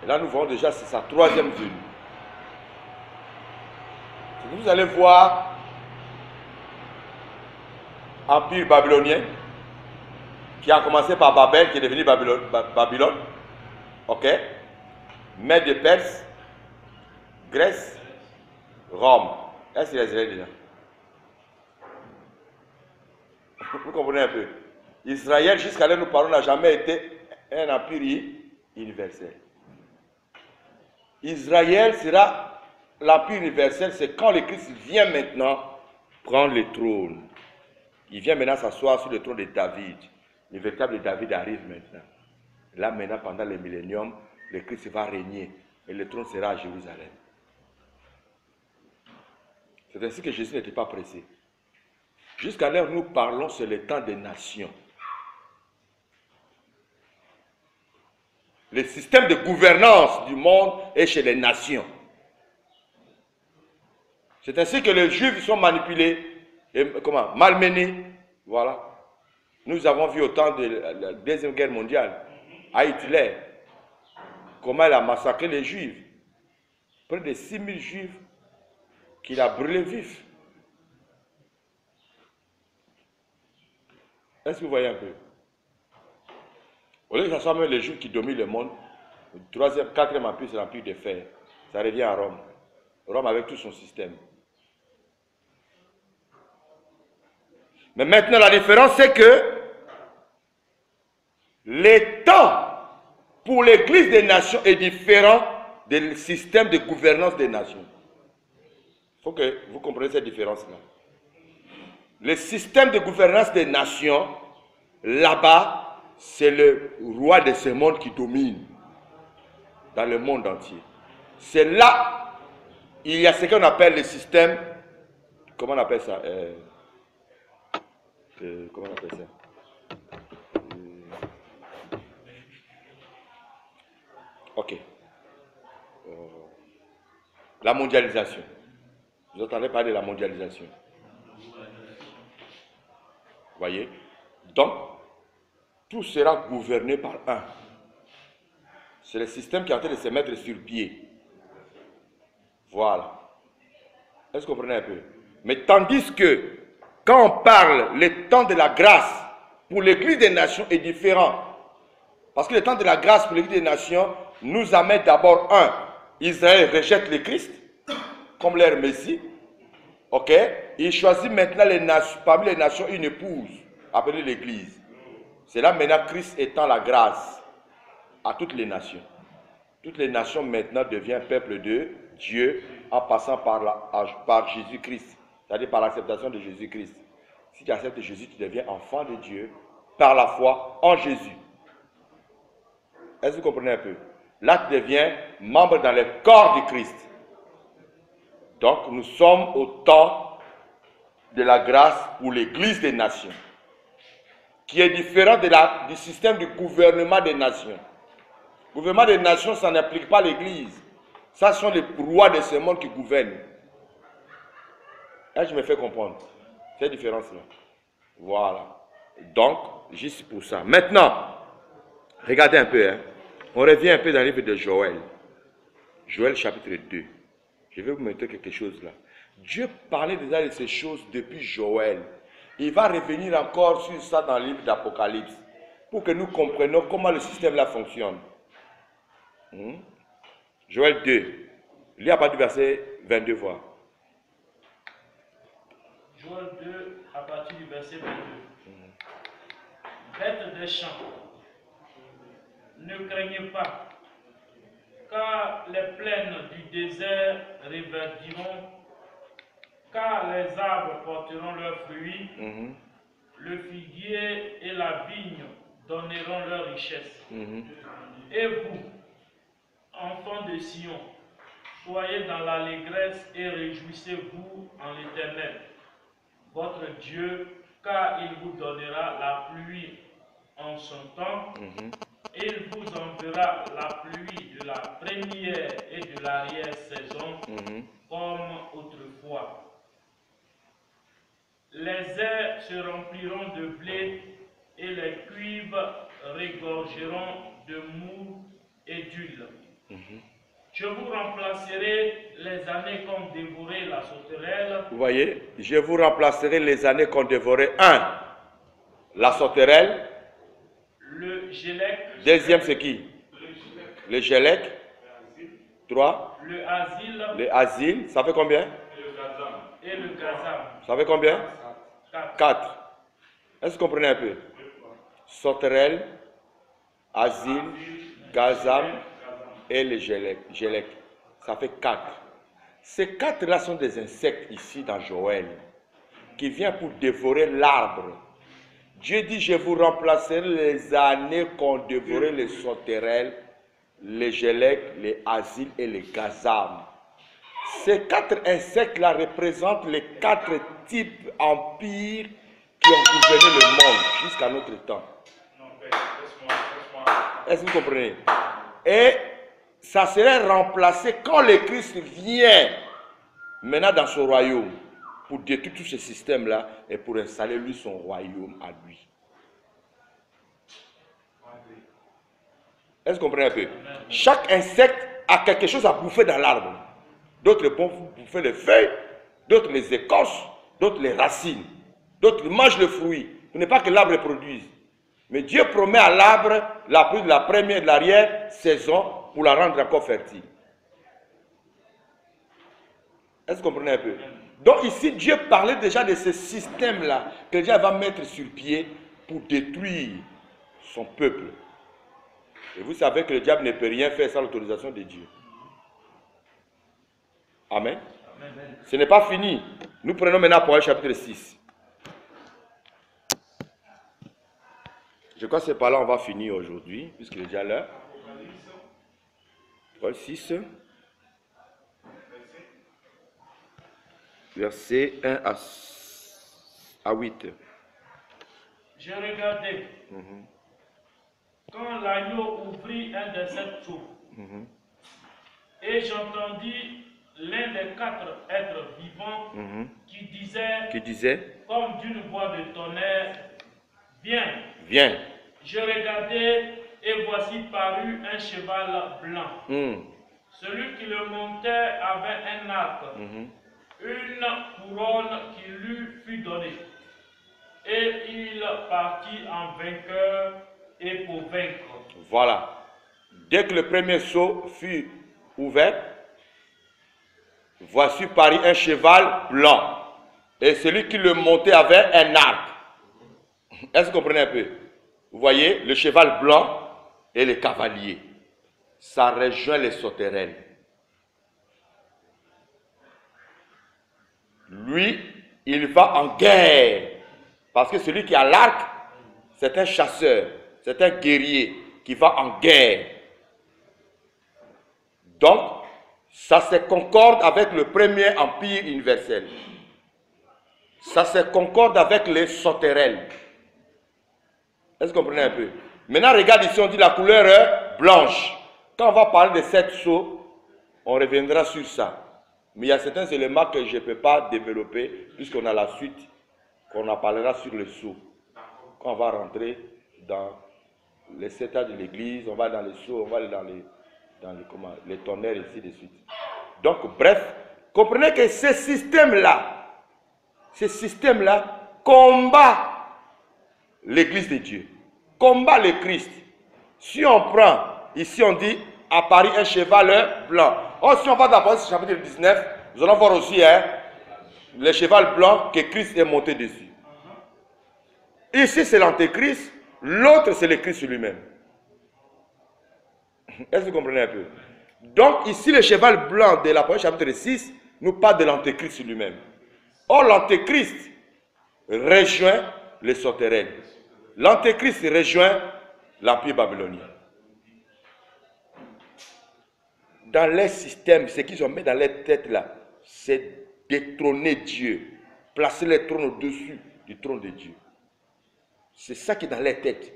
Et là, nous voyons déjà, c'est sa troisième venue. Vous allez voir Empire babylonien, qui a commencé par Babel, qui est devenu Babylone. Ok? Mède de Perse, Grèce, Rome. Est-ce qu'il y a Israël dedans? Vous comprenez un peu? Israël, jusqu'à là nous parlons, n'a jamais été un empire universel. Israël sera l'empire universel, c'est quand le Christ vient maintenant prendre le trône. Il vient maintenant s'asseoir sur le trône de David. Le véritable David arrive maintenant. Là maintenant, pendant le millénium, le Christ va régner et le trône sera à Jérusalem. C'est ainsi que Jésus n'était pas pressé. Jusqu'à l'heure où nous parlons, c'est le temps des nations. Le système de gouvernance du monde est chez les nations. C'est ainsi que les Juifs sont manipulés, et, malmenés. Voilà. Nous avons vu au temps de la Deuxième Guerre mondiale, à Hitler, comment il a massacré les Juifs. Près de 6000 Juifs qu'il a brûlés vifs. Est-ce que vous voyez un peu? Au lieu que ce soit même les Juifs qui dominent le monde, le 3e, 4e empire, c'est l'empire de fer. Ça revient à Rome. Rome avec tout son système. Mais maintenant, la différence, c'est que le temps pour l'Église des nations est différent du système de gouvernance des nations. Il faut que vous compreniez cette différence-là. Le système de gouvernance des nations, là-bas, c'est le roi de ce monde qui domine dans le monde entier. C'est là, il y a ce qu'on appelle le système, comment on appelle ça? Comment on appelle ça? Ok. La mondialisation. Vous entendez parler de la mondialisation? Voyez? Donc, tout sera gouverné par un. C'est le système qui est en train de se mettre sur pied. Voilà. Est-ce que vous comprenez un peu? Mais tandis que, quand on parle, le temps de la grâce pour l'Église des nations est différent. Parce que le temps de la grâce pour l'Église des nations nous amène d'abord un. Israël rejette le Christ comme leur Messie. Ok? Il choisit maintenant parmi les nations une épouse appelée l'Église. C'est là maintenant Christ étend la grâce à toutes les nations. Toutes les nations maintenant deviennent peuple de Dieu en passant par Jésus-Christ, c'est-à-dire par l'acceptation de Jésus-Christ. Si tu acceptes Jésus, tu deviens enfant de Dieu par la foi en Jésus. Est-ce que vous comprenez un peu? Là, tu deviens membre dans le corps du Christ. Donc, nous sommes au temps de la grâce pour l'Église des nations, qui est différent du système du gouvernement des nations. Le gouvernement des nations, ça n'implique pas l'Église. Ça sont les rois de ce monde qui gouvernent. Là, je me fais comprendre cette différence-là. Voilà. Donc, juste pour ça. Maintenant, regardez un peu. Hein. On revient un peu dans le livre de Joël. Joël chapitre 2. Je vais vous montrer quelque chose là. Dieu parlait déjà de ces choses depuis Joël. Il va revenir encore sur ça dans le livre d'Apocalypse pour que nous comprenions comment le système là fonctionne. Joël 2. Lis à partir du verset 22 voir. Joël 2 à partir du verset 22. Bêtes des champs, ne craignez pas, car les plaines du désert reverdiront, car les arbres porteront leurs fruits, le figuier et la vigne donneront leur richesse. Et vous, enfants de Sion, soyez dans l'allégresse et réjouissez-vous en l'Éternel, votre Dieu, car il vous donnera la pluie en son temps, et il vous enverra la pluie de la première et de l'arrière-saison, comme autrefois. Les airs se rempliront de blé, et les cuivres regorgeront de mou et d'huile. Je vous remplacerai les années qu'ont dévoré la sauterelle. Vous voyez, je vous remplacerai les années qu'ont dévoré un, la sauterelle. Le gélec. Deuxième, c'est qui? Le gélec. 3. Le asile. Le asile. Ça fait combien? Et le gazam. Ça fait combien? 4. Est-ce que vous comprenez un peu? Sauterelle, asile, gazam et le gélec. Ça fait 4. Ces 4-là sont des insectes ici dans Joël qui viennent pour dévorer l'arbre. Dieu dit, je vous remplacerai les années qu'ont dévoré les sauterelles, les gélec, les asiles et les gazam. Ces 4 insectes-là représentent les 4 types empires qui ont gouverné le monde jusqu'à notre temps. Est-ce que vous comprenez? Et ça serait remplacé quand le Christ vient. maintenant dans son royaume pour détruire tout ce système-là et pour installer lui son royaume à lui. Est-ce que vous comprenez un peu? Chaque insecte a quelque chose à bouffer dans l'arbre. D'autres vont bouffer les feuilles, d'autres les écorces, d'autres les racines, d'autres mangent le fruit. Ce n'est pas que l'arbre produise. Mais Dieu promet à l'arbre la pluie de la première et de l'arrière saison pour la rendre encore fertile. Est-ce que vous comprenez un peu? Donc ici, Dieu parlait déjà de ce système-là que Dieu va mettre sur pied pour détruire son peuple. Et vous savez que le diable ne peut rien faire sans l'autorisation de Dieu. Amen. Amen. Ce n'est pas fini. Nous prenons maintenant Apocalypse chapitre 6. Je crois que c'est par là qu'on va finir aujourd'hui, puisqu'il est déjà l'heure. Apocalypse 6. Versets 1 à 8. J'ai regardé. Quand l'agneau ouvrit un des 7 sceaux, et j'entendis l'un des 4 êtres vivants qui disait comme d'une voix de tonnerre, viens. Viens. Je regardai et voici parut un cheval blanc. Celui qui le montait avait un arc, une couronne qui lui fut donnée. Et il partit en vainqueur et pour vaincre. Voilà. Dès que le premier sceau fut ouvert, voici parut un cheval blanc. Et celui qui le montait avait un arc. Est-ce que vous comprenez un peu? Vous voyez, le cheval blanc et les cavaliers. Ça rejoint les sauterelles. Lui, il va en guerre. Parce que celui qui a l'arc, c'est un chasseur, c'est un guerrier qui va en guerre. Donc, ça se concorde avec le premier empire universel. Ça se concorde avec les sauterelles. Est-ce que vous comprenez un peu? Maintenant, regarde ici, on dit la couleur blanche. Quand on va parler de 7 sceaux, on reviendra sur ça. Mais il y a certains éléments que je ne peux pas développer, puisqu'on a la suite, qu'on en parlera sur le sceau. Quand on va rentrer dans les 7 âges de l'église, on va dans les sceaux, on va aller dans les tonnerres, ainsi de suite. Donc, bref, comprenez que ce système-là combat l'église de Dieu, combat le Christ. Si on prend, ici on dit, apparut un cheval blanc. Or, si on va dans Apocalypse chapitre 19, nous allons voir aussi le cheval blanc que Christ est monté dessus. Ici, c'est l'antéchrist, l'autre, c'est le Christ lui-même. Est-ce que vous comprenez un peu? Donc, ici, le cheval blanc de l'Apocalypse chapitre 6 nous parle de l'antéchrist lui-même. Or, l'antéchrist rejoint les sauterelles. L'antéchrist rejoint l'empire babylonien. Dans leur système, ce qu'ils ont mis dans leur tête là, c'est détrôner Dieu, placer le trône au-dessus du trône de Dieu. C'est ça qui est dans leur tête.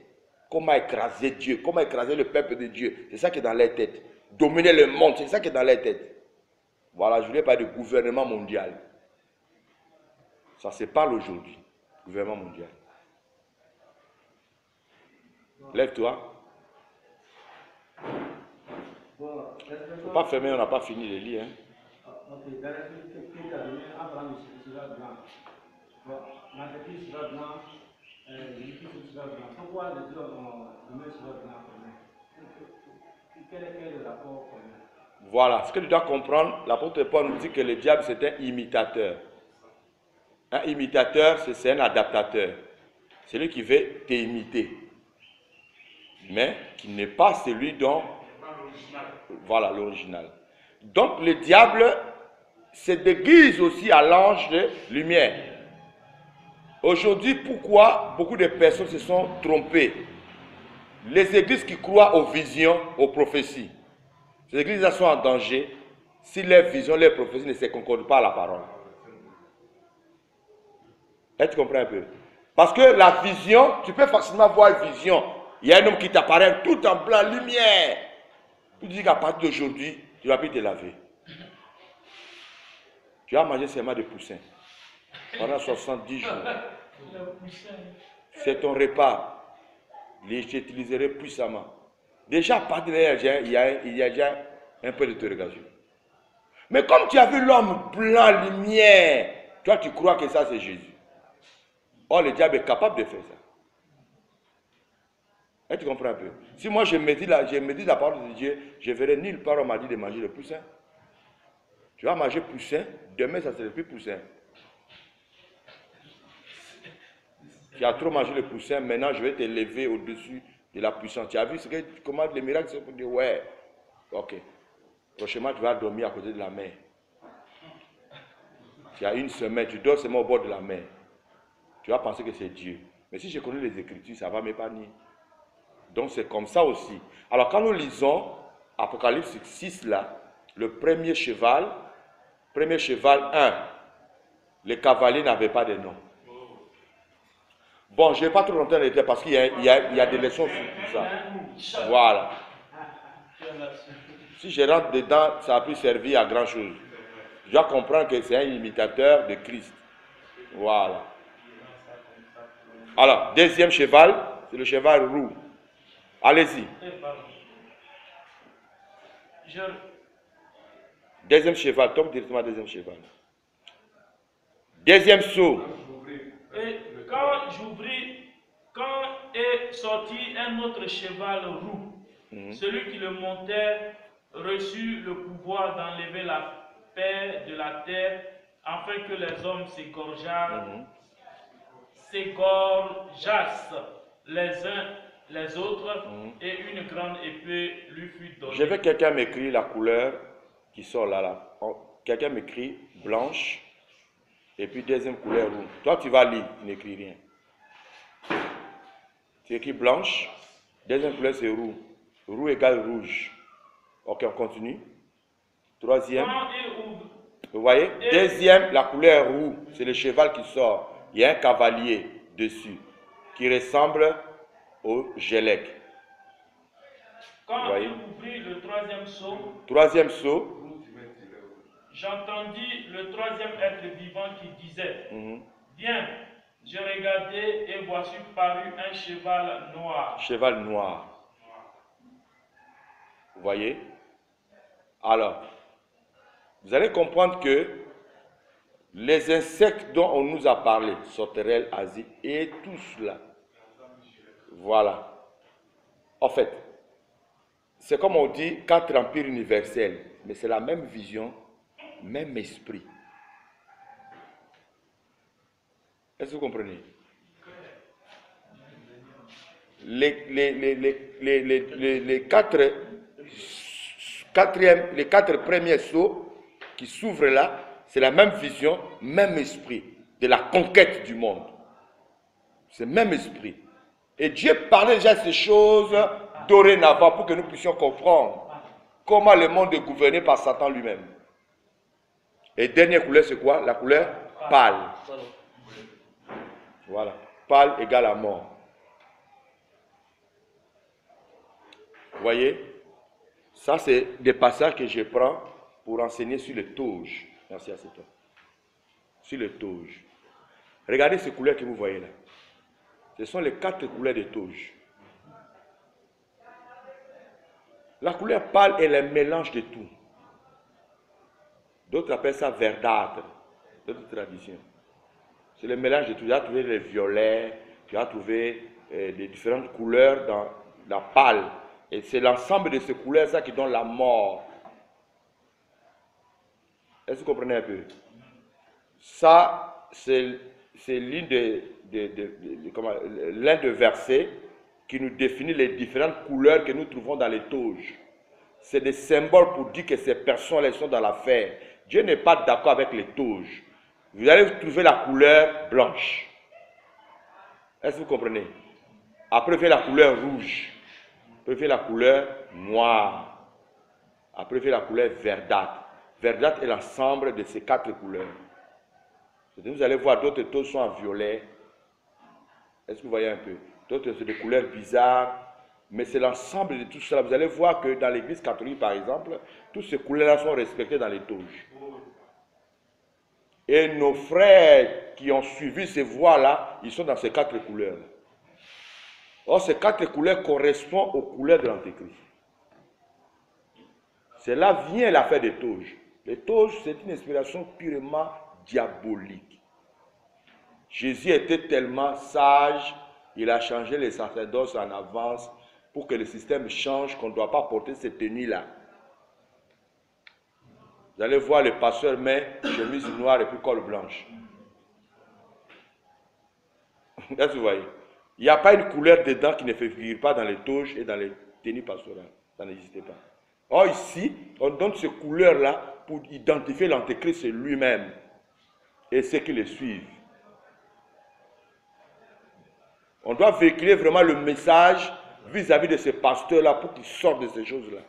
Comment écraser Dieu, comment écraser le peuple de Dieu. C'est ça qui est dans leur tête. Dominer le monde, c'est ça qui est dans leur tête. Voilà, je voulais parler de gouvernement mondial. Ça se parle aujourd'hui. Gouvernement mondial. Lève-toi. Il ne faut pas fermer, on n'a pas fini les lits. Voilà, ce que tu dois comprendre, l'apôtre Paul nous dit que le diable c'est un imitateur. Un imitateur, c'est un adaptateur. C'est lui qui veut t'imiter. Mais qui n'est pas celui dont... Voilà, l'original. Donc le diable se déguise aussi à l'ange de lumière. Aujourd'hui, pourquoi beaucoup de personnes se sont trompées? Les églises qui croient aux visions, aux prophéties, ces églises-là sont en danger si leurs visions, leurs prophéties ne se concordent pas à la parole. Est-ce que tu comprends un peu? Parce que la vision, tu peux facilement voir une vision. Il y a un homme qui t'apparaît tout en blanc, lumière. Tu dis qu'à partir d'aujourd'hui, tu ne vas plus te laver. Tu as mangé seulement des poussins pendant 70 jours. C'est ton repas. J'utiliserai puissamment. Déjà, à partir de là, il y a déjà un peu d'interrogation. Mais comme tu as vu l'homme blanc, lumière, toi tu crois que ça c'est Jésus. Or le diable est capable de faire ça. Et tu comprends un peu? Si moi je me dis la parole de Dieu, je verrai nulle part on m'a dit de manger le poussin. Tu vas manger poussin, demain ça ne sera plus poussin. Tu as trop mangé le poussin, maintenant je vais te lever au-dessus de la puissance. Tu as vu comment les miracles sont pour dire ouais, ok. Prochainement tu vas dormir à côté de la mer. Tu as une semaine, tu dors seulement au bord de la mer. Tu vas penser que c'est Dieu. Mais si je connais les Écritures, ça va m'épargner. Donc c'est comme ça aussi. Alors quand nous lisons Apocalypse 6 là, le premier cheval 1, les cavaliers n'avaient pas de nom. Bon, je ne vais pas trop longtemps les dire parce qu'il y a des leçons sur tout ça. Voilà. Si je rentre dedans, ça a pu servir à grand chose. Je dois comprendre que c'est un imitateur de Christ. Voilà. Alors, deuxième cheval, c'est le cheval roux. Allez-y. Deuxième cheval, tombe directement deuxième cheval. Deuxième saut. Et quand est sorti un autre cheval roux, celui qui le montait reçut le pouvoir d'enlever la paix de la terre, afin que les hommes s'égorgeassent les uns les autres, et une grande épée lui fut donnée. Je veux que quelqu'un m'écrit la couleur qui sort là. Quelqu'un m'écrit blanche, et puis deuxième couleur rouge. Toi, tu vas lire, tu n'écris rien. Tu écris blanche, deuxième couleur c'est roux. Roux égale rouge. Ok, on continue. Troisième. Vous voyez? Deuxième, la couleur roux, c'est le cheval qui sort. Il y a un cavalier dessus qui ressemble au Gélec. Quand il ouvrit le troisième seau, j'entendis le troisième être vivant qui disait, viens, je regardai et voici parut un cheval noir. Cheval noir. Vous voyez? Alors, vous allez comprendre que les insectes dont on nous a parlé, sauterelles, asiles et tout cela, voilà. En fait, c'est comme on dit 4 empires universels, mais c'est la même vision, même esprit. Est-ce que vous comprenez? Les quatre premiers sceaux qui s'ouvrent là, c'est la même vision, même esprit de la conquête du monde. C'est le même esprit. Et Dieu parlait déjà de ces choses dorénavant pour que nous puissions comprendre comment le monde est gouverné par Satan lui-même. Et dernière couleur, c'est quoi? La couleur pâle. Voilà. Pâle égale à mort. Vous voyez? Ça, c'est des passages que je prends pour enseigner sur le touge. Merci à toi. Sur le touge. Regardez ces couleurs que vous voyez là. Ce sont les 4 couleurs de touge. La couleur pâle est le mélange de tout. D'autres appellent ça verdâtre. D'autres traditions. C'est le mélange de tout. Tu vas trouver les violets, tu vas trouver les différentes couleurs dans la pâle. Et c'est l'ensemble de ces couleurs ça qui donne la mort. Est-ce que vous comprenez un peu? Ça, c'est l'un des versets qui nous définit les différentes couleurs que nous trouvons dans les touges. C'est des symboles pour dire que ces personnes sont dans l'affaire. Dieu n'est pas d'accord avec les touges. Vous allez trouver la couleur blanche. Est-ce que vous comprenez? Après vient la couleur rouge. Après vient la couleur noire. Après vient la couleur verdâtre. Verdâtre est l'ensemble de ces 4 couleurs. Vous allez voir d'autres taux sont en violet. Est-ce que vous voyez un peu? D'autres c'est des couleurs bizarres. Mais c'est l'ensemble de tout cela. Vous allez voir que dans l'église catholique, par exemple, toutes ces couleurs-là sont respectées dans les touges. Et nos frères qui ont suivi ces voies-là, ils sont dans ces 4 couleurs. Or, ces 4 couleurs correspondent aux couleurs de l'Antéchrist. C'est là vient l'affaire des toges. Les toges, c'est une inspiration purement diabolique. Jésus était tellement sage, il a changé les sacerdoces en avance pour que le système change, qu'on ne doit pas porter ces tenues-là. Vous allez voir le pasteur met chemise noire et puis col blanche. Là, vous voyez. Il n'y a pas une couleur dedans qui ne figure pas dans les toges et dans les tenues pastorales. Ça n'existait pas. Or ici, on donne ces couleurs-là pour identifier l'Antéchrist lui-même et ceux qui le suivent. On doit véhiculer vraiment le message vis-à-vis de ces pasteurs-là pour qu'ils sortent de ces choses-là.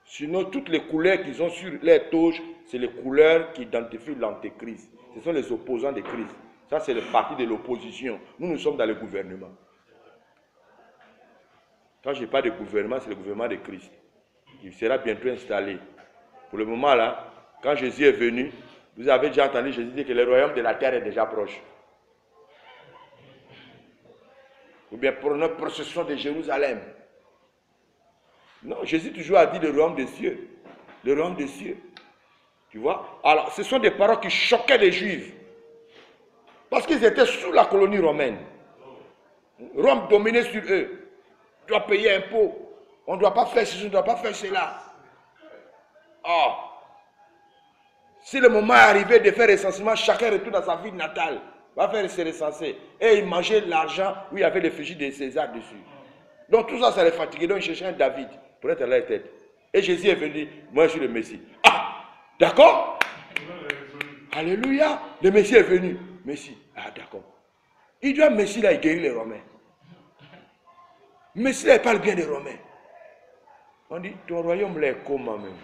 Sinon, toutes les couleurs qu'ils ont sur les toges, c'est les couleurs qui identifient l'Antéchrist. Ce sont les opposants de Christ. Ça, c'est le parti de l'opposition. Nous sommes dans le gouvernement. Quand je parle de gouvernement, c'est le gouvernement de Christ. Il sera bientôt installé. Pour le moment, là, quand Jésus est venu, vous avez déjà entendu Jésus dire que le royaume de la terre est déjà proche. Ou bien pour notre procession de Jérusalem. Non, Jésus toujours a dit le royaume des cieux. Le royaume des cieux. Tu vois? Alors, ce sont des paroles qui choquaient les Juifs. Parce qu'ils étaient sous la colonie romaine. Rome dominait sur eux. Tu dois payer impôt. On ne doit pas faire ceci, on ne doit pas faire cela. Or, si le moment est arrivé de faire recensement, chacun retourne dans sa ville natale. Va faire ses recensés. Et ils mangeaient l'argent où il y avait l'effigie de César dessus. Donc tout ça, ça les fatiguait. Donc ils cherchaient un David pour être à leur tête. Et Jésus est venu, moi je suis le Messie. Ah, d'accord? Alléluia. Le Messie est venu. Messie. Ah, d'accord. Il doit Messie là, il guérit les Romains. Messie là, il parle bien des Romains. On dit, ton royaume là est comment même?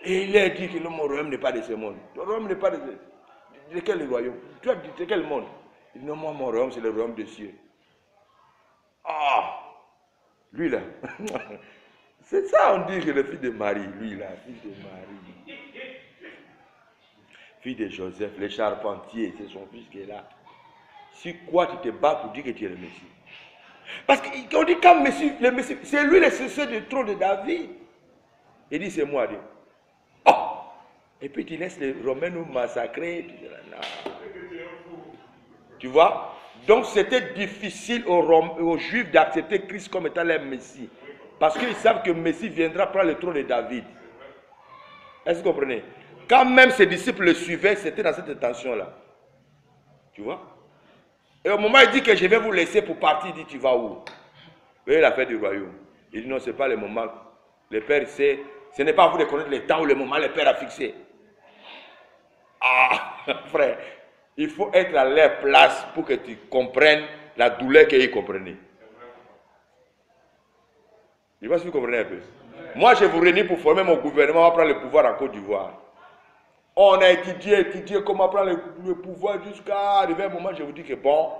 Et il a dit que mon royaume n'est pas de ce monde. Ton royaume n'est pas de quel royaume? Tu as dit de quel monde? Il dit, non, moi, mon royaume, c'est le royaume des cieux. Ah! Lui là. C'est ça, on dit que le fils de Marie, lui là, fils de Marie. Fils de Joseph, le charpentier, c'est son fils qui est là. Si quoi tu te bats pour dire que tu es le Messie? Parce qu'on dit quand le Messie, c'est lui le successeur du trône de David. Il dit c'est moi. Dit. Oh! Et puis tu laisses les Romains nous massacrer. Tu vois? Donc c'était difficile aux Juifs d'accepter Christ comme étant leur Messie. Parce qu'ils savent que le Messie viendra prendre le trône de David. Est-ce que vous comprenez? Quand même ses disciples le suivaient, c'était dans cette intention-là. Tu vois? Et au moment où il dit que je vais vous laisser pour partir, il dit tu vas où? Vous voyez l'affaire du royaume. Il dit non, ce n'est pas le moment. Le Père sait, ce n'est pas à vous de connaître le temps ou le moment le Père a fixé. Ah, frère, il faut être à leur place pour que tu comprennes la douleur qu'ils comprenaient. Je ne sais pas si vous comprenez un peu. Moi, je vous réunis pour former mon gouvernement, on va prendre le pouvoir en Côte d'Ivoire. On a étudié comment prendre le pouvoir jusqu'à arriver à un moment, je vous dis que bon,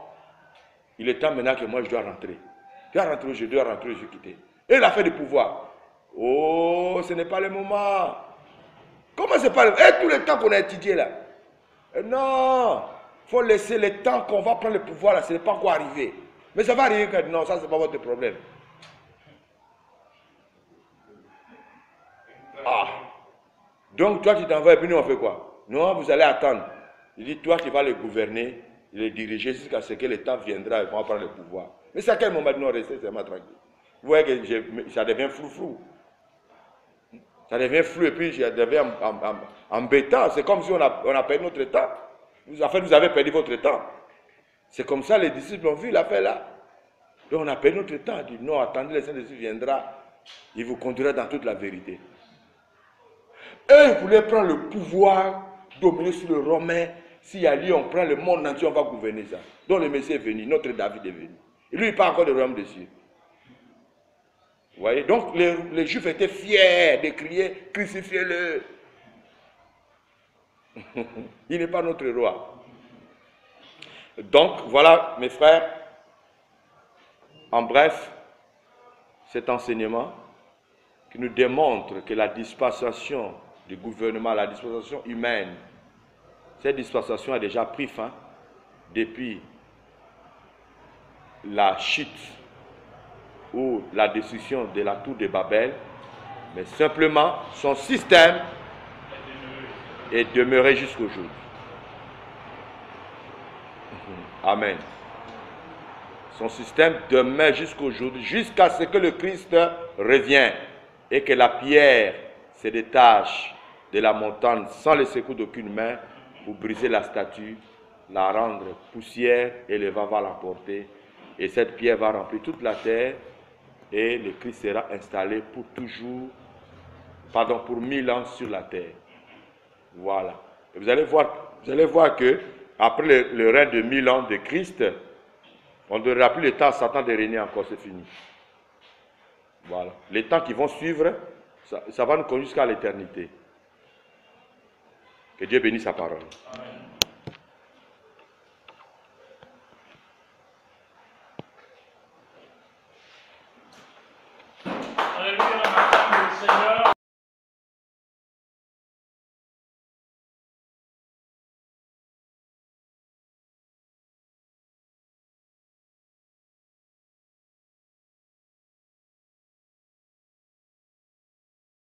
il est temps maintenant que moi je dois rentrer. Je dois rentrer, je vais quitter. Et l'affaire du pouvoir. Oh, ce n'est pas le moment. Comment c'est pas le moment? Et tout le temps qu'on a étudié là. Non, il faut laisser le temps qu'on va prendre le pouvoir là, ce n'est pas encore arrivé. Mais ça va arriver que non, ça c'est pas votre problème. Ah. Donc toi tu t'en vas et puis nous on fait quoi? Non, vous allez attendre. Il dit toi tu vas le gouverner, le diriger jusqu'à ce que le temps viendra et qu'on va prendre le pouvoir. Mais c'est à quel moment nous rester seulement tranquille? Vous voyez que ça devient flou. Ça devient flou et puis ça devient embêtant. C'est comme si on a perdu notre temps. En fait, vous avez perdu votre temps. C'est comme ça les disciples ont vu l'affaire là. Donc on a perdu notre temps. On dit non, attendez, le Saint-Esprit viendra. Il vous conduira dans toute la vérité. Et ils voulaient prendre le pouvoir, dominer sur le Romain. S'il y a lieu, on prend le monde entier, on va gouverner ça. Donc le Messie est venu, notre David est venu. Et lui, il parle encore du royaume des cieux. Vous voyez? Donc les Juifs étaient fiers de crier, crucifiez-le. Il n'est pas notre roi. Donc, voilà, mes frères, en bref, cet enseignement qui nous démontre que la dispensation du gouvernement, la dispensation humaine, Cette dispensation a déjà pris fin depuis la chute ou la destruction de la tour de Babel, mais simplement son système est demeuré jusqu'aujourd'hui. Amen. Son système demeure jusqu'aujourd'hui, jusqu'à ce que le Christ revienne et que la pierre se détache de la montagne sans le secours d'aucune main pour briser la statue, la rendre poussière et le vent va l'emporter. Et cette pierre va remplir toute la terre et le Christ sera installé pour toujours, pour 1000 ans sur la terre. Voilà. Et vous allez voir que après le règne de 1000 ans de Christ, on ne donnera plus le temps à Satan de régner encore, c'est fini. Voilà. Les temps qui vont suivre, ça va nous conduire jusqu'à l'éternité. Que Dieu bénisse sa parole. Amen.